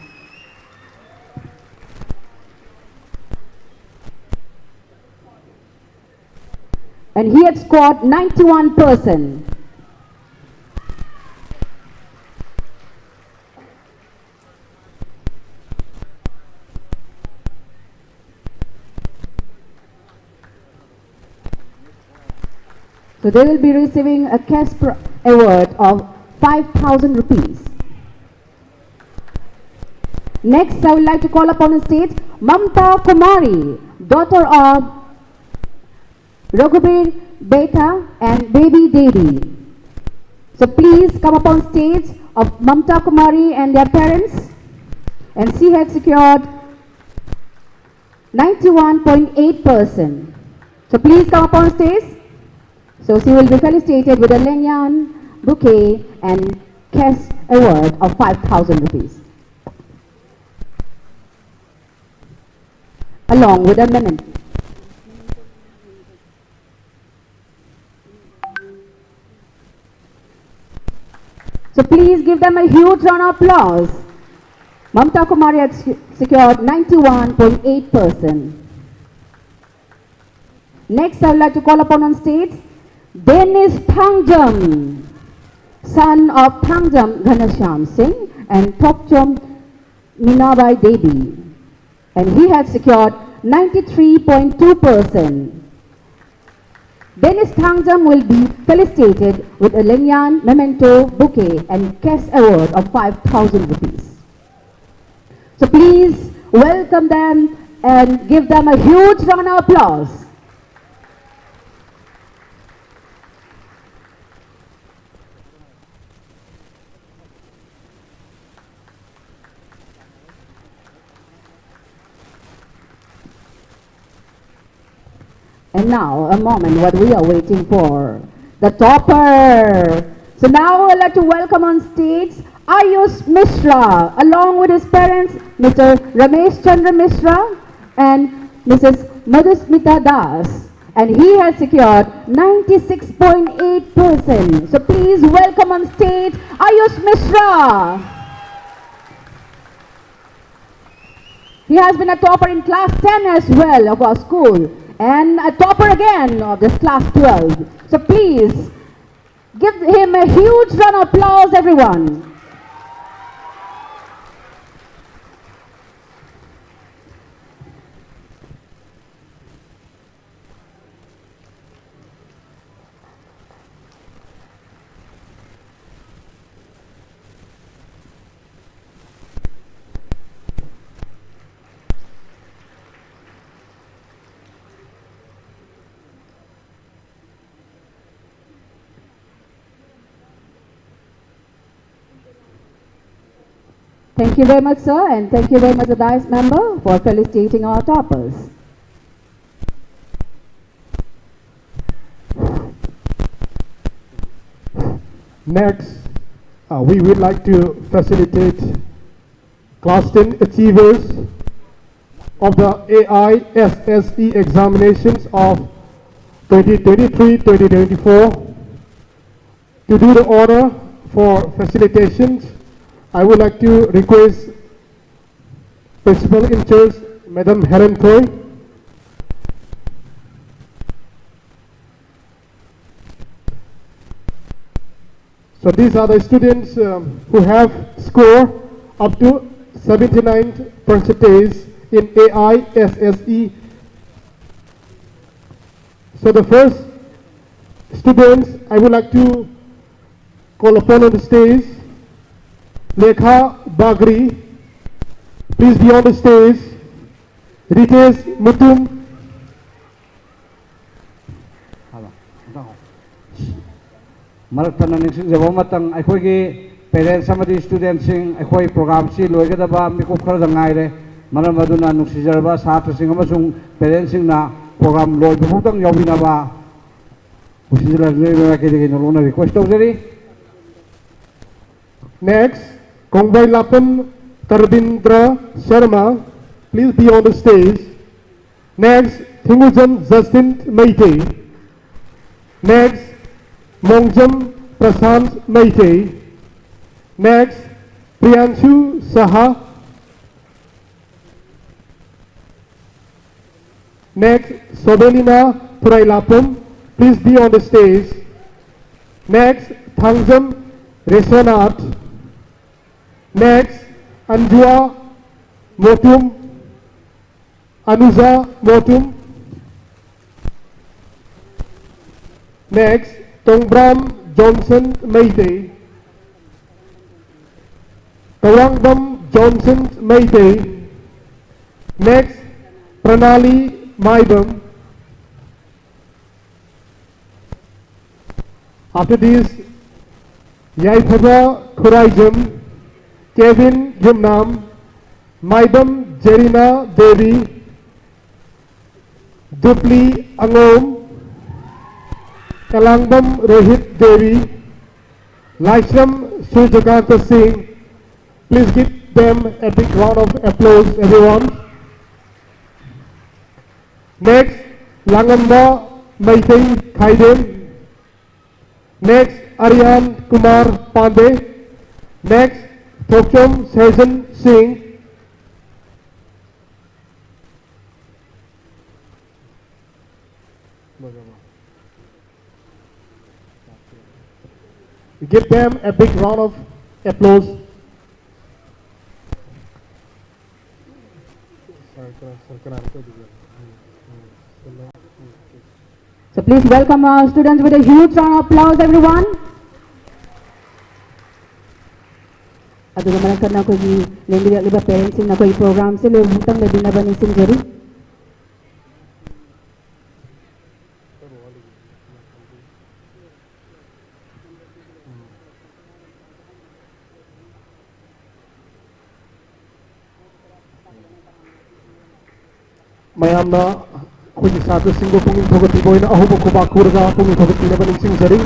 And he had scored 91%. So they will be receiving a cash award of 5,000 rupees. Next, I would like to call upon the stage Mamta Kumari, daughter of Raghubir Beta and Baby Devi. So please come upon stage of Mamta Kumari and their parents. And she had secured 91.8%. So please come upon stage. So she will be felicitated with a lanyard, bouquet and cash award of 5,000 rupees. Along with a memento. So please give them a huge round of applause. Mamta Kumari has secured 91.8%. Next, I would like to call upon on stage Dennis Thangjam, son of Thangjam Ghanashyam Singh and Topchom Minabai Devi, and he has secured 93.2%. Dennis Thangjam will be felicitated with a lanyard, memento, bouquet and cash award of 5,000 rupees. So please welcome them and give them a huge round of applause. And now, a moment, what we are waiting for, the topper. So now I'd like to welcome on stage Ayush Mishra, along with his parents, Mr. Ramesh Chandra Mishra and Mrs. Madhusmita Das. And he has secured 96.8%. So please welcome on stage Ayush Mishra. He has been a topper in class 10 as well of our school, and a topper again of this class 12. So please give him a huge round of applause, everyone. Thank you very much, sir, and thank you very much, the DICE member, for felicitating our toppers. Next, we would like to facilitate Class 10 achievers of the AISSE examinations of 2023-2024. To do the honor for facilitations, I would like to request Principal in Charge, Madam Helen Toy. So these are the students who have scored up to 79 percentage in AISSE. So the first students I would like to call upon on the stage, Lekha Bagri, please be on the stage. Ritesh Mutum. Maratana ningsing jabo matang akhoi gi parents amadi students sing akhoi program si loigadaba mikop khara jangai re maram maduna nuksijarba satra sing amasung parents sing na program loi bhutang yawina ba usijala le ke de no request tawjari. Next, Kongbai Lapan Tarbindra Sharma, please be on the stage. Next, Thingujan Justin Maite. Next, Mongjam Prasant Maite. Next, Priyanshu Saha. Next, Sobelina Purailapam, please be on the stage. Next, Thangjam Resonat. Next, Anjua Motum, Anuja Motum. Next, Tongbram Johnson Meitei. Tawangdam Johnson Meitei. Next, Pranali Maibam. After this, Yaipaba Khuraijam, Kevin Yumnam, Maibam Jerina Devi, Dupli Angom, Kalangbam Rohit Devi, Laishram Sujakanta Singh. Please give them a big round of applause, everyone. Next, Langamba Meitei Khaidem. Next, Aryan Kumar Pandey. Next, Thokchom Sejan Singh. Give them a big round of applause. So please welcome our students with a huge round of applause, everyone. Aduga manakad na kogi liba parents na kogi program se lo butang na binabani singjari. Mayamna kuji satu singgo pungin thogati boina ahubo kuba kurga pungin thogati na baning singjari.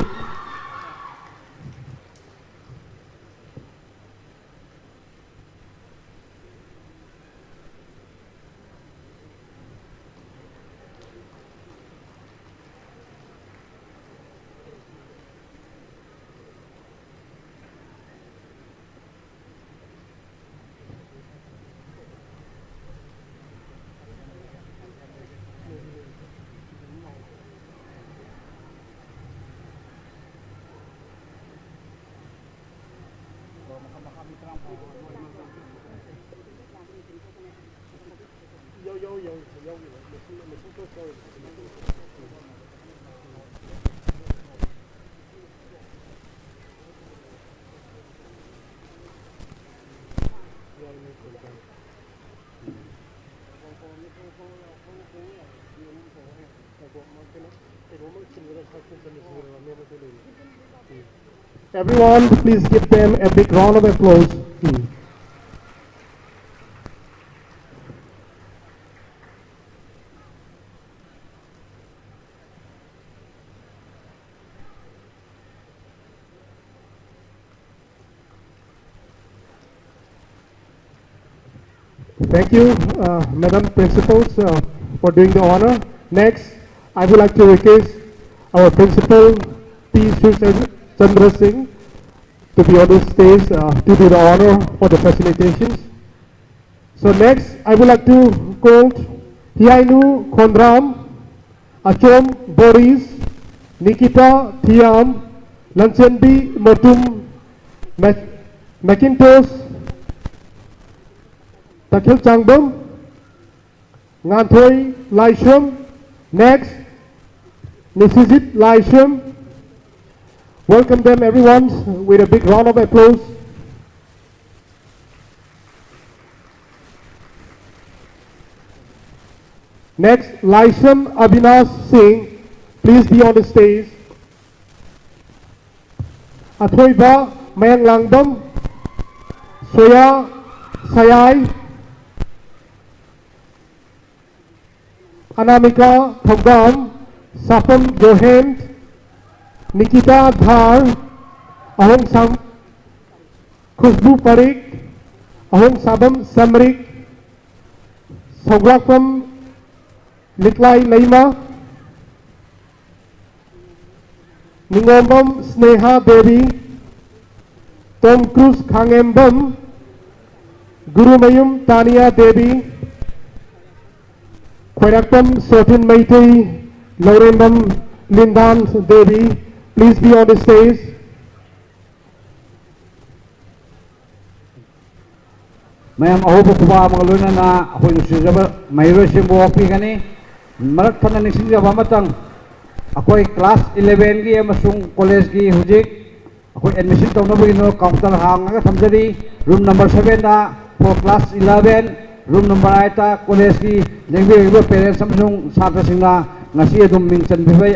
Everyone, please give them a big round of applause. Thank you, Madam Principals, for doing the honor. Next, I would like to request our Principal P. Chandra Singh to be on the stage to do the honor for the facilitations. So next, I would like to call Hiainu Kondram, Achom Boris, Nikita Thiam, Lanchenbi Motum, Macintosh, Takhil Changbam, Nganthoi Laisham. Next, Nisizit Laisham. Welcome them, everyone, with a big round of applause. Next, Laisham Avinash Singh, please be on the stage. Athoiba Mayang Langdam, Soya Sayai, Anamika Thongam, Sapam Johend, Nikita Dhar, Ahong Sam, Khushbu Parikh, Ahong Sabam Samrik, Sograkam Liklai Naima, Ningombam Sneha Devi, Tom Cruise Khangembam, Guru Mayum Tania Devi, Khairakam Sotin Meitei, Laurendam Lindan Devi, please be on the stage. Mayam ahubo kuba magaluna na ako'y nusijaba mayroon siyang buwak pigani marat ka na nisijaba matang अखोई class 11 की अमसुंग college की हुजिक अखोई admission तौनबगिनो counter हांगा थमजरी room number 7 दा for class 11 room number 8 दा college की लेंबी parents अमसुंग छात्र सिंगना ngasi adum ming chan bi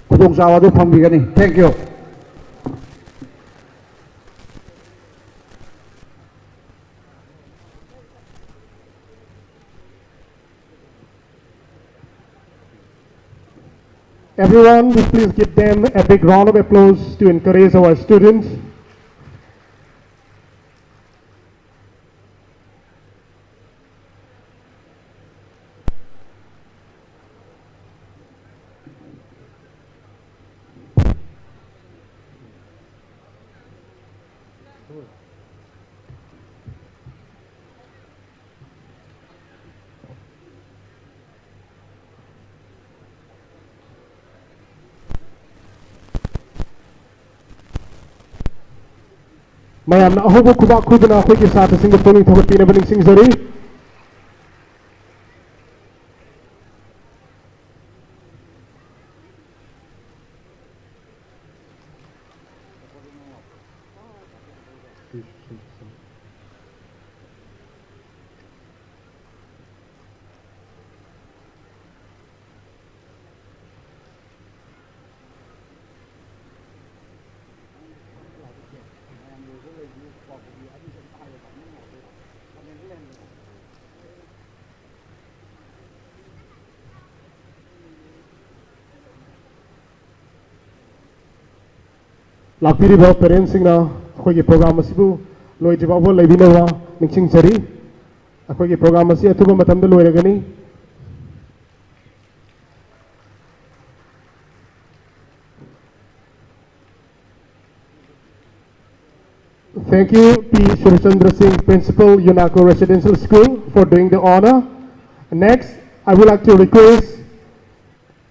kudong sawa du phang bi gani thank you. Everyone, please give them a big round of applause to encourage our students. Mayam na ahobo kubak kubana ako'y kisata Singaporean tawag pinabaling singzari. Lakpiriba parents singna ako'y program asibu loi jawabo laibinawa ningsing sari ako'y program asi atuba matamda loiragani. Thank you, P. Surchandra Singh, Principal, UNACO Residential School, for doing the honor. Next, I would like to request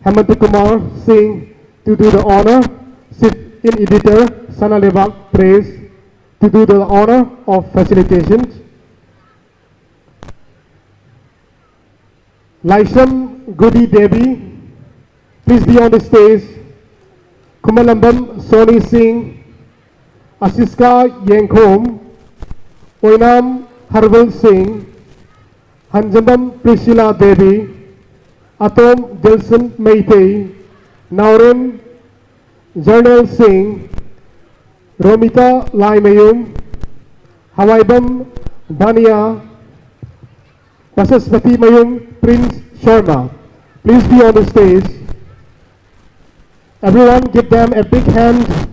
Hemant Kumar Singh to do the honor. In editor Sana Lebak Praise to do the honor of facilitation. Laisham Goody Devi, please be on the stage. Kumalambam Soni Singh, Asiska Yengkom, Oinam Harval Singh, Hanjambam Priscilla Devi, Atom Dilson Meitei, Nauren Jarnal Singh, Romita Laimayum, Hawaibam Bania, Pasaspati Mayum, Prince Sharma. Please be on the stage. Everyone give them a big hand.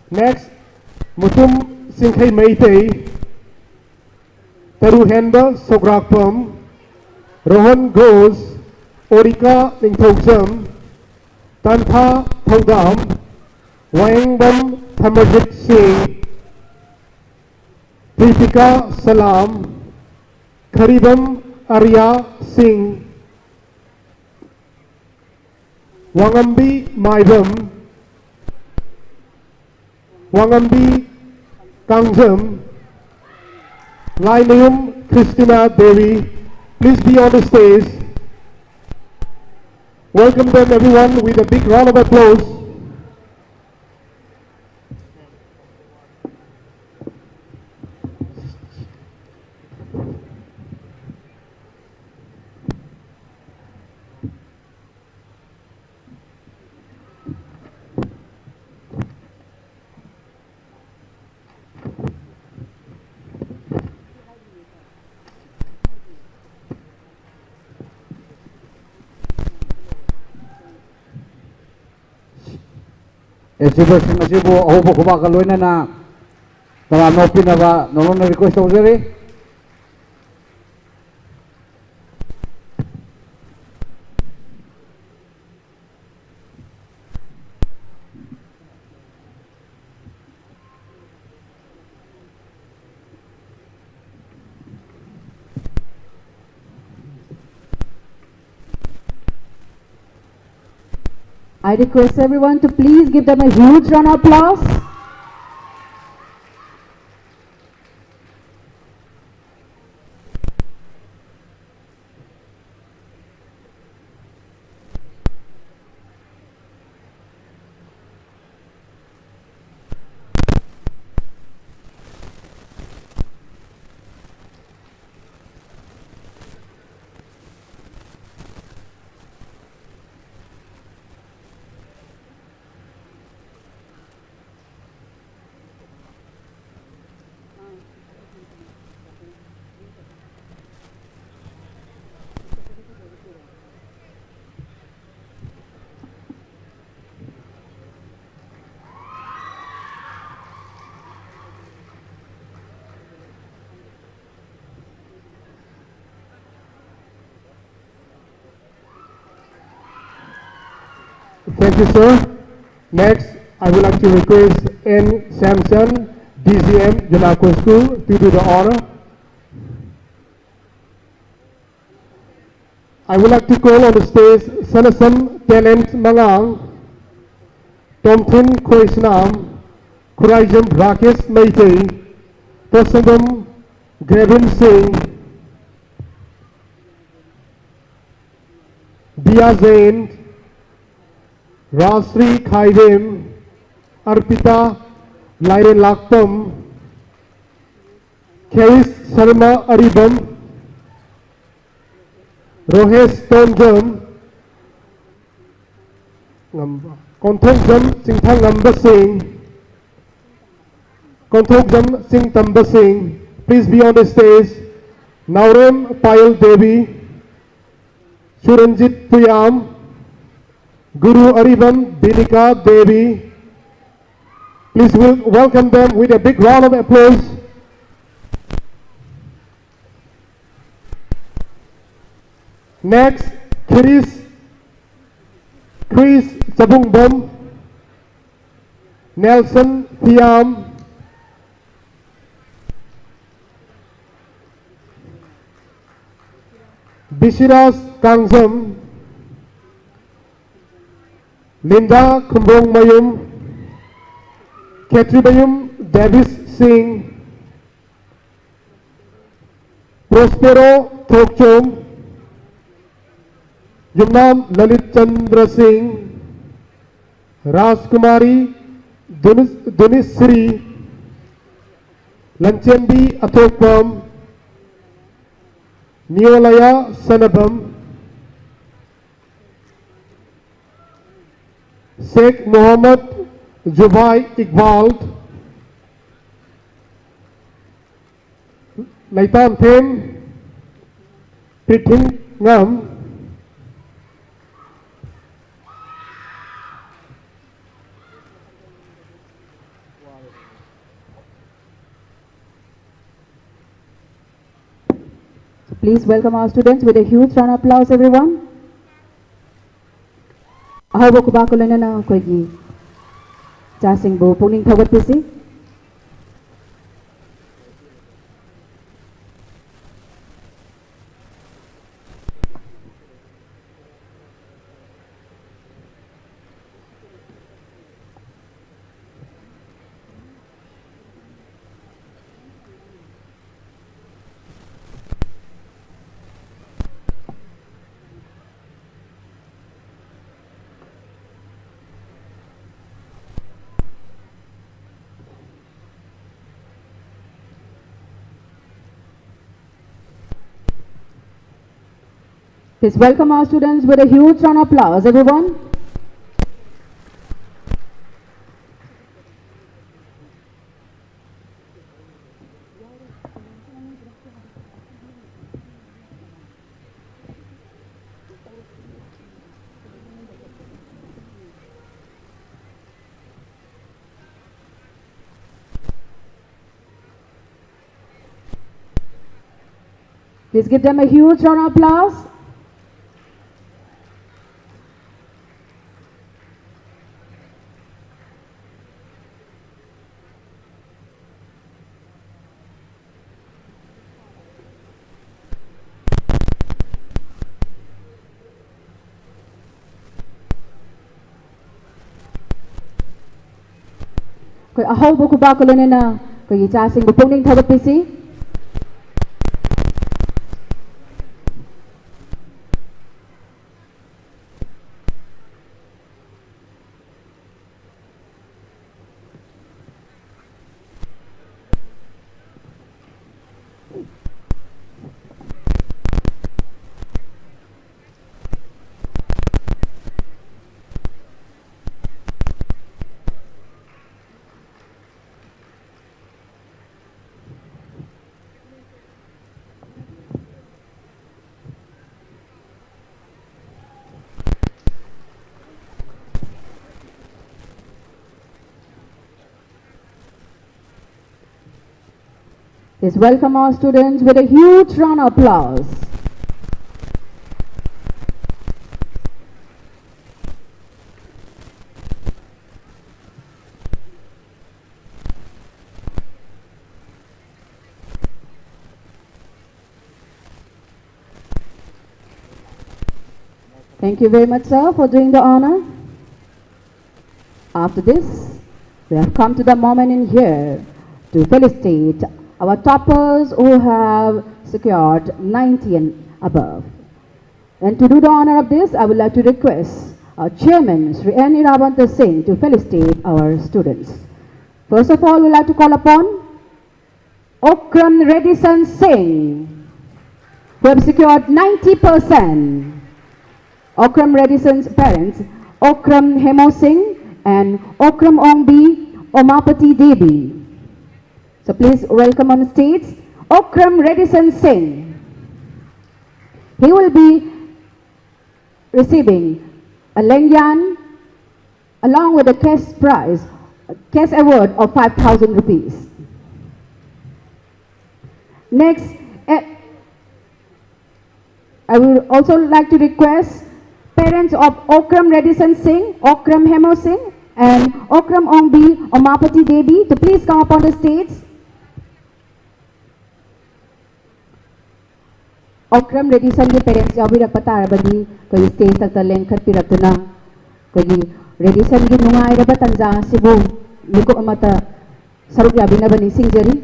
Next, Mutum Singhay Meitei, Taruhenda Sograkpam, Rohan Ghosh, Orika Ningthogsam, Tantha Thodam, Wayangbam Thamarjit Singh, Prithika Salam, Karibam Arya Singh, Wangambi Maibam, Wangambi Kangjam, Lainayum Christina Devi, please be on the stage. Welcome them everyone with a big round of applause. Exhibition asibu ahobo kuba kaloina na tara nopi na ba nono na request ozeri I request everyone to please give them a huge round of applause. Thank you, sir. Next, I would like to request N. Samson, DCM, Junako School, to do the honor. I would like to call on the stage Sanasam Talent Mangang, Tomthin Khoisnam, Kurajam Rakesh Meitei, Tosagam Gravin Singh, Dia Zain, Rasri Khaidem, Arpita Lairen Laktam, Keis Sharma Aribam, Rohesh Tonjam, Konthokjam Singthang Ngamba Singh, Konthokjam Singh Tamba Singh, please be on the stage. Naurem Payal Devi, Suranjit Puyam, Guru Aribam Binika Devi. Please welcome them with a big round of applause. Next, Chris Sabungbom, Nelson Thiam, Bishiras Kangzam, Linda Kumbong Mayum, Ketribayum Davis Singh, Prospero Thokchom, Yumnam Lalit Chandra Singh, Rajkumari Dunisri, Lanchambi Athokpam, Neolaya Sanabam, Sheikh Mohammed Zubai Iqbal, Laitan Them, Prithing Ngam, Please welcome our students with a huge round of applause, everyone. Ahawba kubakulana na koigi chasing bo puning thagat pisi. Please welcome our students with a huge round of applause, everyone. Please give them a huge round of applause. koi ahau ku ba ko lene na koi cha sing bu pungning thabat pisi. Please welcome our students with a huge round of applause. Thank you very much, sir, for doing the honor. After this, we have come to the moment in here to felicitate our toppers who have secured 90 and above. And to do the honor of this, I would like to request our chairman, Sri N. Iravanta Singh, to felicitate our students. First of all, we would like to call upon Okram Redison Singh, who have secured 90%. Okram Redison's parents, Okram Hemo Singh and Okram Ongbi Omapati Devi. So please welcome on stage Okram Redison Singh. He will be receiving a lengyan along with a cash award of 5,000 rupees. Next, I would also like to request parents of Okram Redison Singh, Okram Hemo Singh and Okram Ongbi Omapati Devi to please come up on the stage. Okram Redison के parents जब भी रखता है बंदी कोई stage तक तलें खत भी रखना कोई Redison की नुंगा इधर बतंजा सिबो निको अमता सरुप याबी न बनी सिंजरी.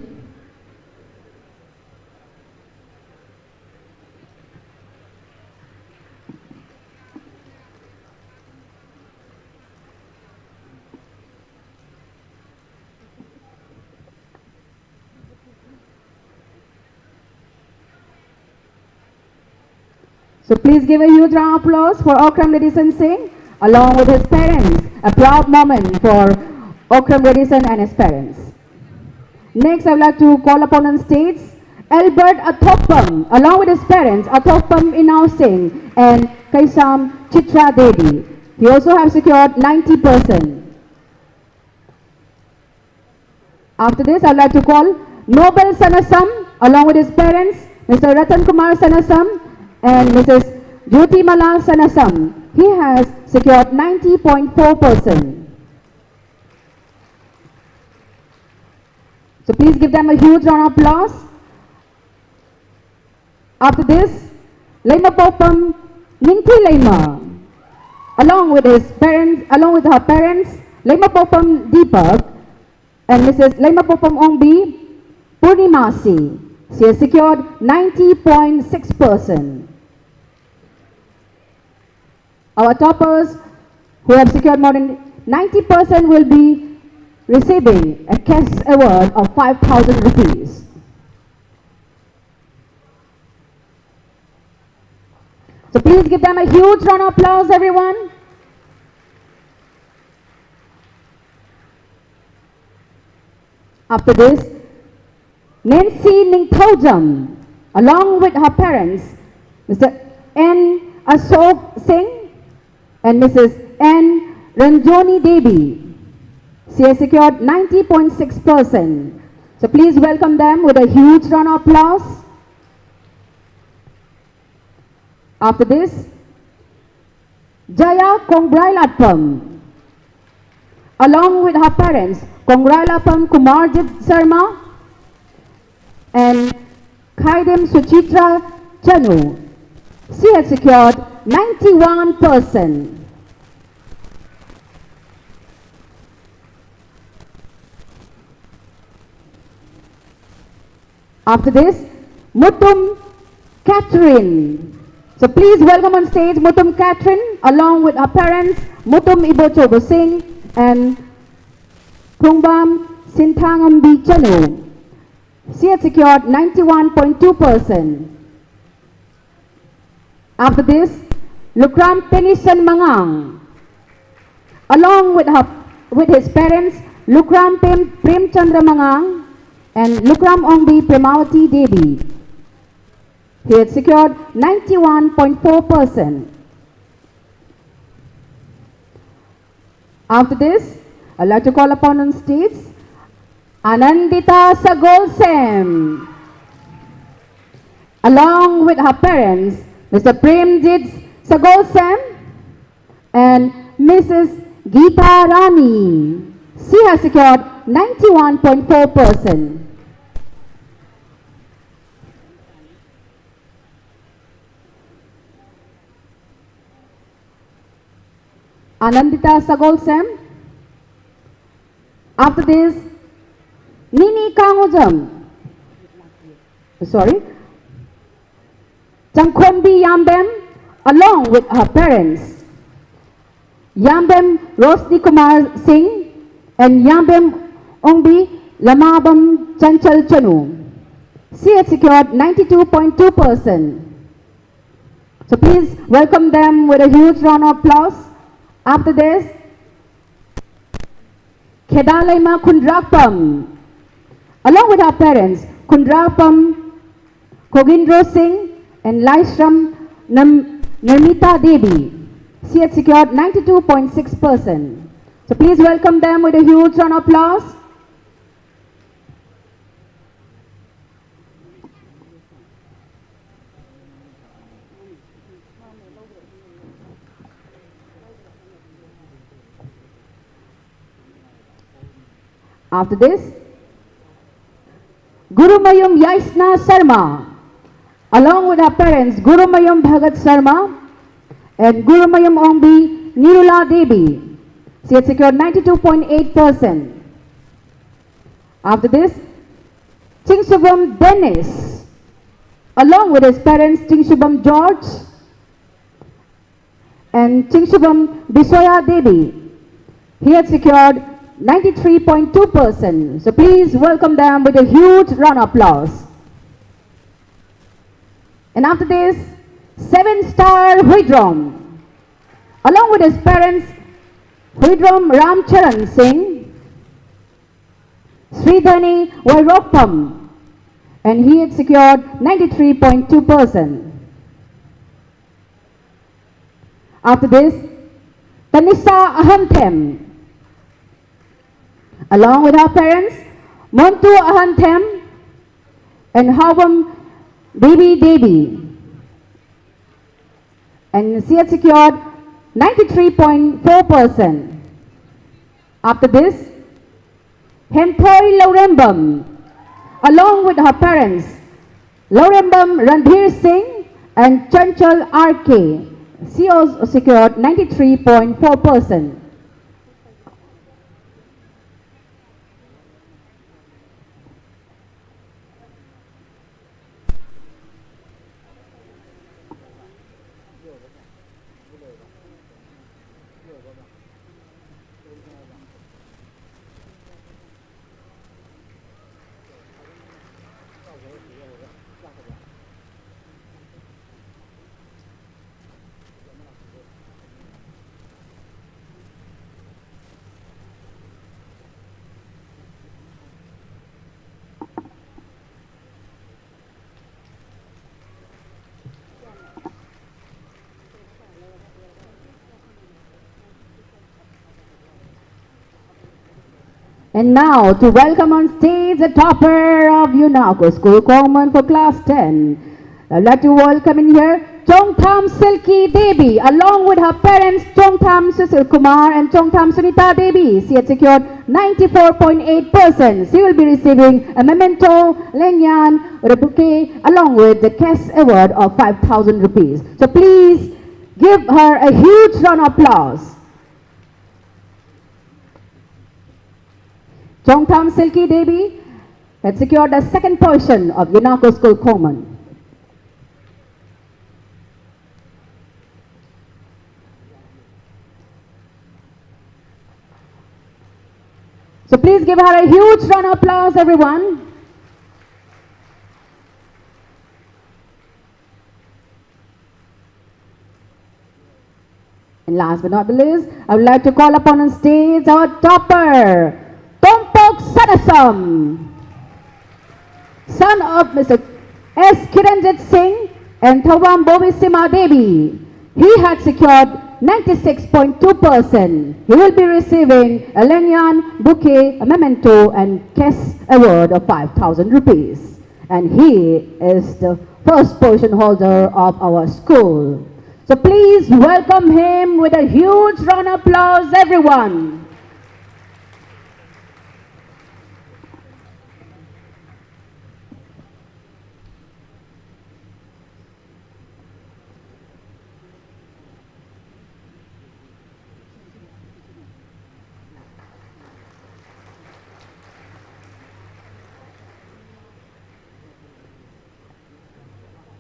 So please give a huge round of applause for Okram Redison Singh along with his parents. A proud moment for Okram Redison and his parents. Next, I would like to call upon on stage Albert Athopam along with his parents Athopam Inau Singh and Kaisam Chitra Devi. He also have secured 90%. After this, I would like to call Nobel Sanasam along with his parents Mr. Ratan Kumar Sanasam and Mrs. Jyoti Mala Sanasam. He has secured 90.4%. So please give them a huge round of applause. After this, Lema Popam Ninti Lema along with her parents Lema Popam Deepak and Mrs. Lema Popam Ongbi Purnimasi. She has secured 90.6%. Our toppers who have secured more than 90% will be receiving a cash award of 5,000 rupees. So please give them a huge round of applause, everyone. After this, Nancy Ningthaujam, along with her parents, Mr. N. Ashok Singh and Mrs. N. Ranjoni Devi. She has secured 90.6%. So please welcome them with a huge round of applause. After this, Jaya Kongrailatpam, along with her parents, Kongrailatpam Kumarjit Sharma and Khaidem Suchitra Chanu. She has secured 91%. After this, Mutum Catherine. So please welcome on stage Mutum Catherine along with her parents Mutum Ibochobo Singh and Krungbam Sintangambi Chanu. She had secured 91.2%. After this, Lukram Tennyson Mangang. Along with his parents, Lukram Premchandra Mangang and Lukram Ongbi Premawati Devi. He had secured 91.4%. After this, I'd like to call upon on stage Anandita Sagolsem. Along with her parents, Mr. Premjit Sagolsem and Mrs. Geeta Rani. She has secured 91.4%. Anandita Sagolsem. After this, Nini Kangujam. Changkhombi Yambem along with her parents. Yambem Rosni Kumar Singh and Yambem Ongbi Lamabam Chanchal Chanu. She had secured 92.2%. So please welcome them with a huge round of applause. After this, Kedalaima Kundrakpam. Along with her parents, Kundrakpam Kogindro Singh and Laishram Nirmita Devi. She had secured 92.6%. So please welcome them with a huge round of applause. After this, Gurumayum Yaisna Sarma. Along with her parents, Gurumayum Bhagat Sarma and Gurumayum Ongbi Nirula Devi. She had secured 92.8%. After this, Chingsubam Dennis. Along with his parents, Chingsubam George and Chingsubam Bisoya Devi. He had secured 93.2%. So please welcome them with a huge round of applause. And after this, 7-star Huidrom. Along with his parents, Huidrom Ramcharan Singh, Sridhani Vairokpam, and he had secured 93.2%. After this, Tanisa Ahanthem. Along with her parents, Montu Ahanthem and Hawam Devi Devi. And she had secured 93.4%. After this, Hempoi Laurembam. Along with her parents, Laurembam Randhir Singh and Chanchal RK. She also secured 93.4%. And now to welcome on stage the topper of UNACO School Kongman for Class 10. I'd like to welcome in here Chongtham Silky Devi along with her parents Chongtham Susil Kumar and Chongtham Sunita Devi. She had secured 94.8%. She will be receiving a memento, lengyan, or a bouquet along with the CAS award of 5,000 rupees. So please give her a huge round of applause. Chongtham Silky Devi had secured the second position of UNACO School Common. So please give her a huge round of applause, everyone. And last but not the least, I would like to call upon on stage our topper, Tompok Sadasam, son of Mr. S. Kiranjit Singh and Thawam Bobisima Devi. He had secured 96.2%. He will be receiving a lanyard, bouquet, a memento and cash award of 5,000 rupees. And he is the first position holder of our school. So please welcome him with a huge round of applause, everyone.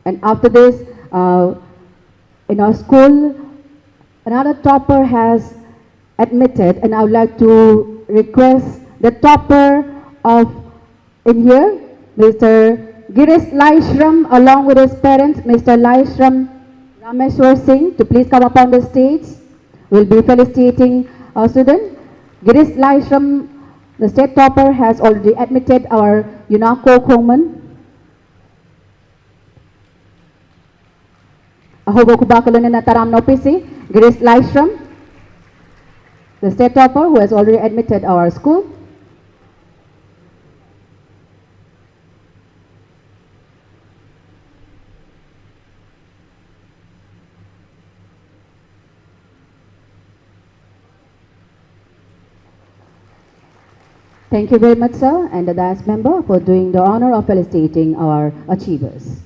And after this, in our school, another topper has admitted, and I would like to request the topper of in here, Mr. Girish Laishram, along with his parents, Mr. Laishram Rameshwar Singh, to please come up on the stage. We'll be felicitating our student. Girish Laishram, the state topper, has already admitted our UNACO Common. Ahobo Kubakalun na Taram Nopisi, Girish Laishram, the state topper who has already admitted our school. Thank you very much, sir, and the dais member for doing the honor of felicitating our achievers.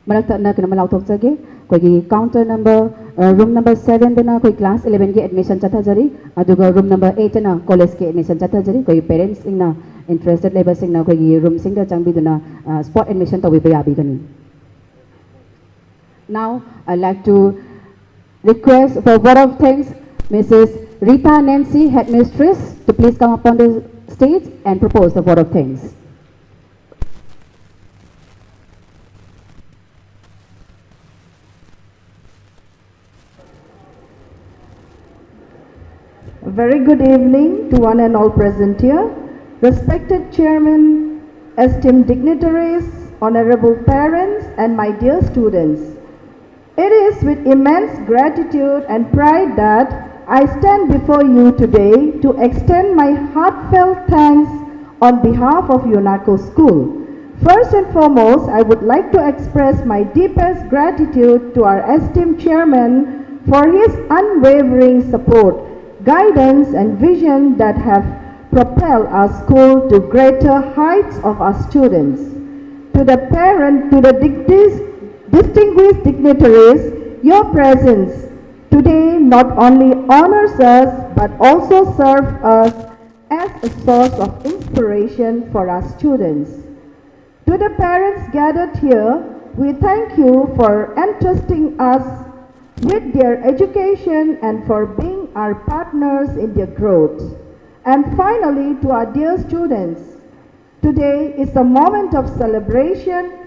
Marakta na kinamalau tok sage, koi counter number room number 7 dana koi class 11 ki admission chatha jari, aduga room number 8 na college ki admission chatha jari, koi parents sing na interested labor sing na koi room sing da changbi dana spot admission tawi bayabi gani. Now I'd like to request for vote of thanks Mrs. Rita Nancy, headmistress, to please come up on the stage and propose the vote of thanks. A very good evening to one and all present here. Respected Chairman, esteemed dignitaries, honorable parents, and my dear students. It is with immense gratitude and pride that I stand before you today to extend my heartfelt thanks on behalf of UNACO School. First and foremost, I would like to express my deepest gratitude to our esteemed chairman for his unwavering support, guidance, and vision that have propelled our school to greater heights of our students. To the distinguished dignitaries, your presence today not only honors us but also serves us as a source of inspiration for our students. To the parents gathered here, we thank you for entrusting us with their education and for being our partners in their growth. And finally, to our dear students, today is a moment of celebration,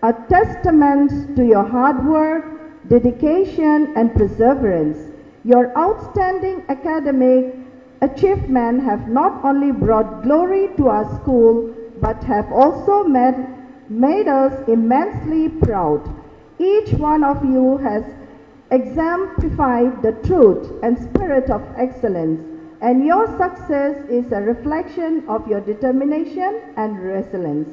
a testament to your hard work, dedication, and perseverance. Your outstanding academic achievements have not only brought glory to our school, but have also made us immensely proud. Each one of you has exemplified the truth and spirit of excellence, and your success is a reflection of your determination and resilience.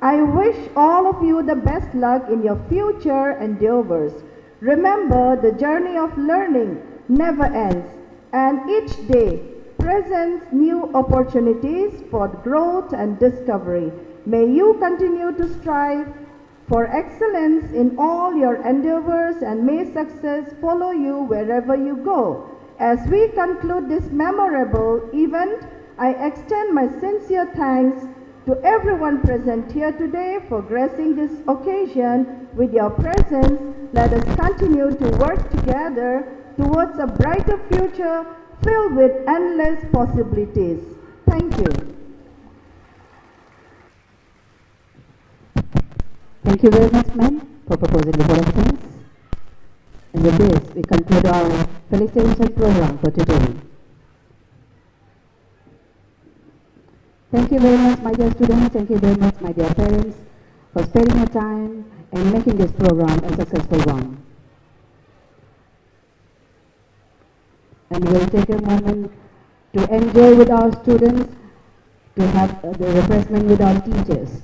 I wish all of you the best luck in your future endeavors. Remember, the journey of learning never ends, and each day presents new opportunities for growth and discovery. May you continue to strive for excellence in all your endeavors, and may success follow you wherever you go. As we conclude this memorable event, I extend my sincere thanks to everyone present here today for gracing this occasion with your presence. Let us continue to work together towards a brighter future filled with endless possibilities. Thank you. Thank you very much, ma'am, for proposing the vote of thanks. And with this, we conclude our felicitation program for today. Thank you very much, my dear students. Thank you very much, my dear parents, for spending your time and making this program a successful one. And we'll take a moment to enjoy with our students, to have the refreshment with our teachers.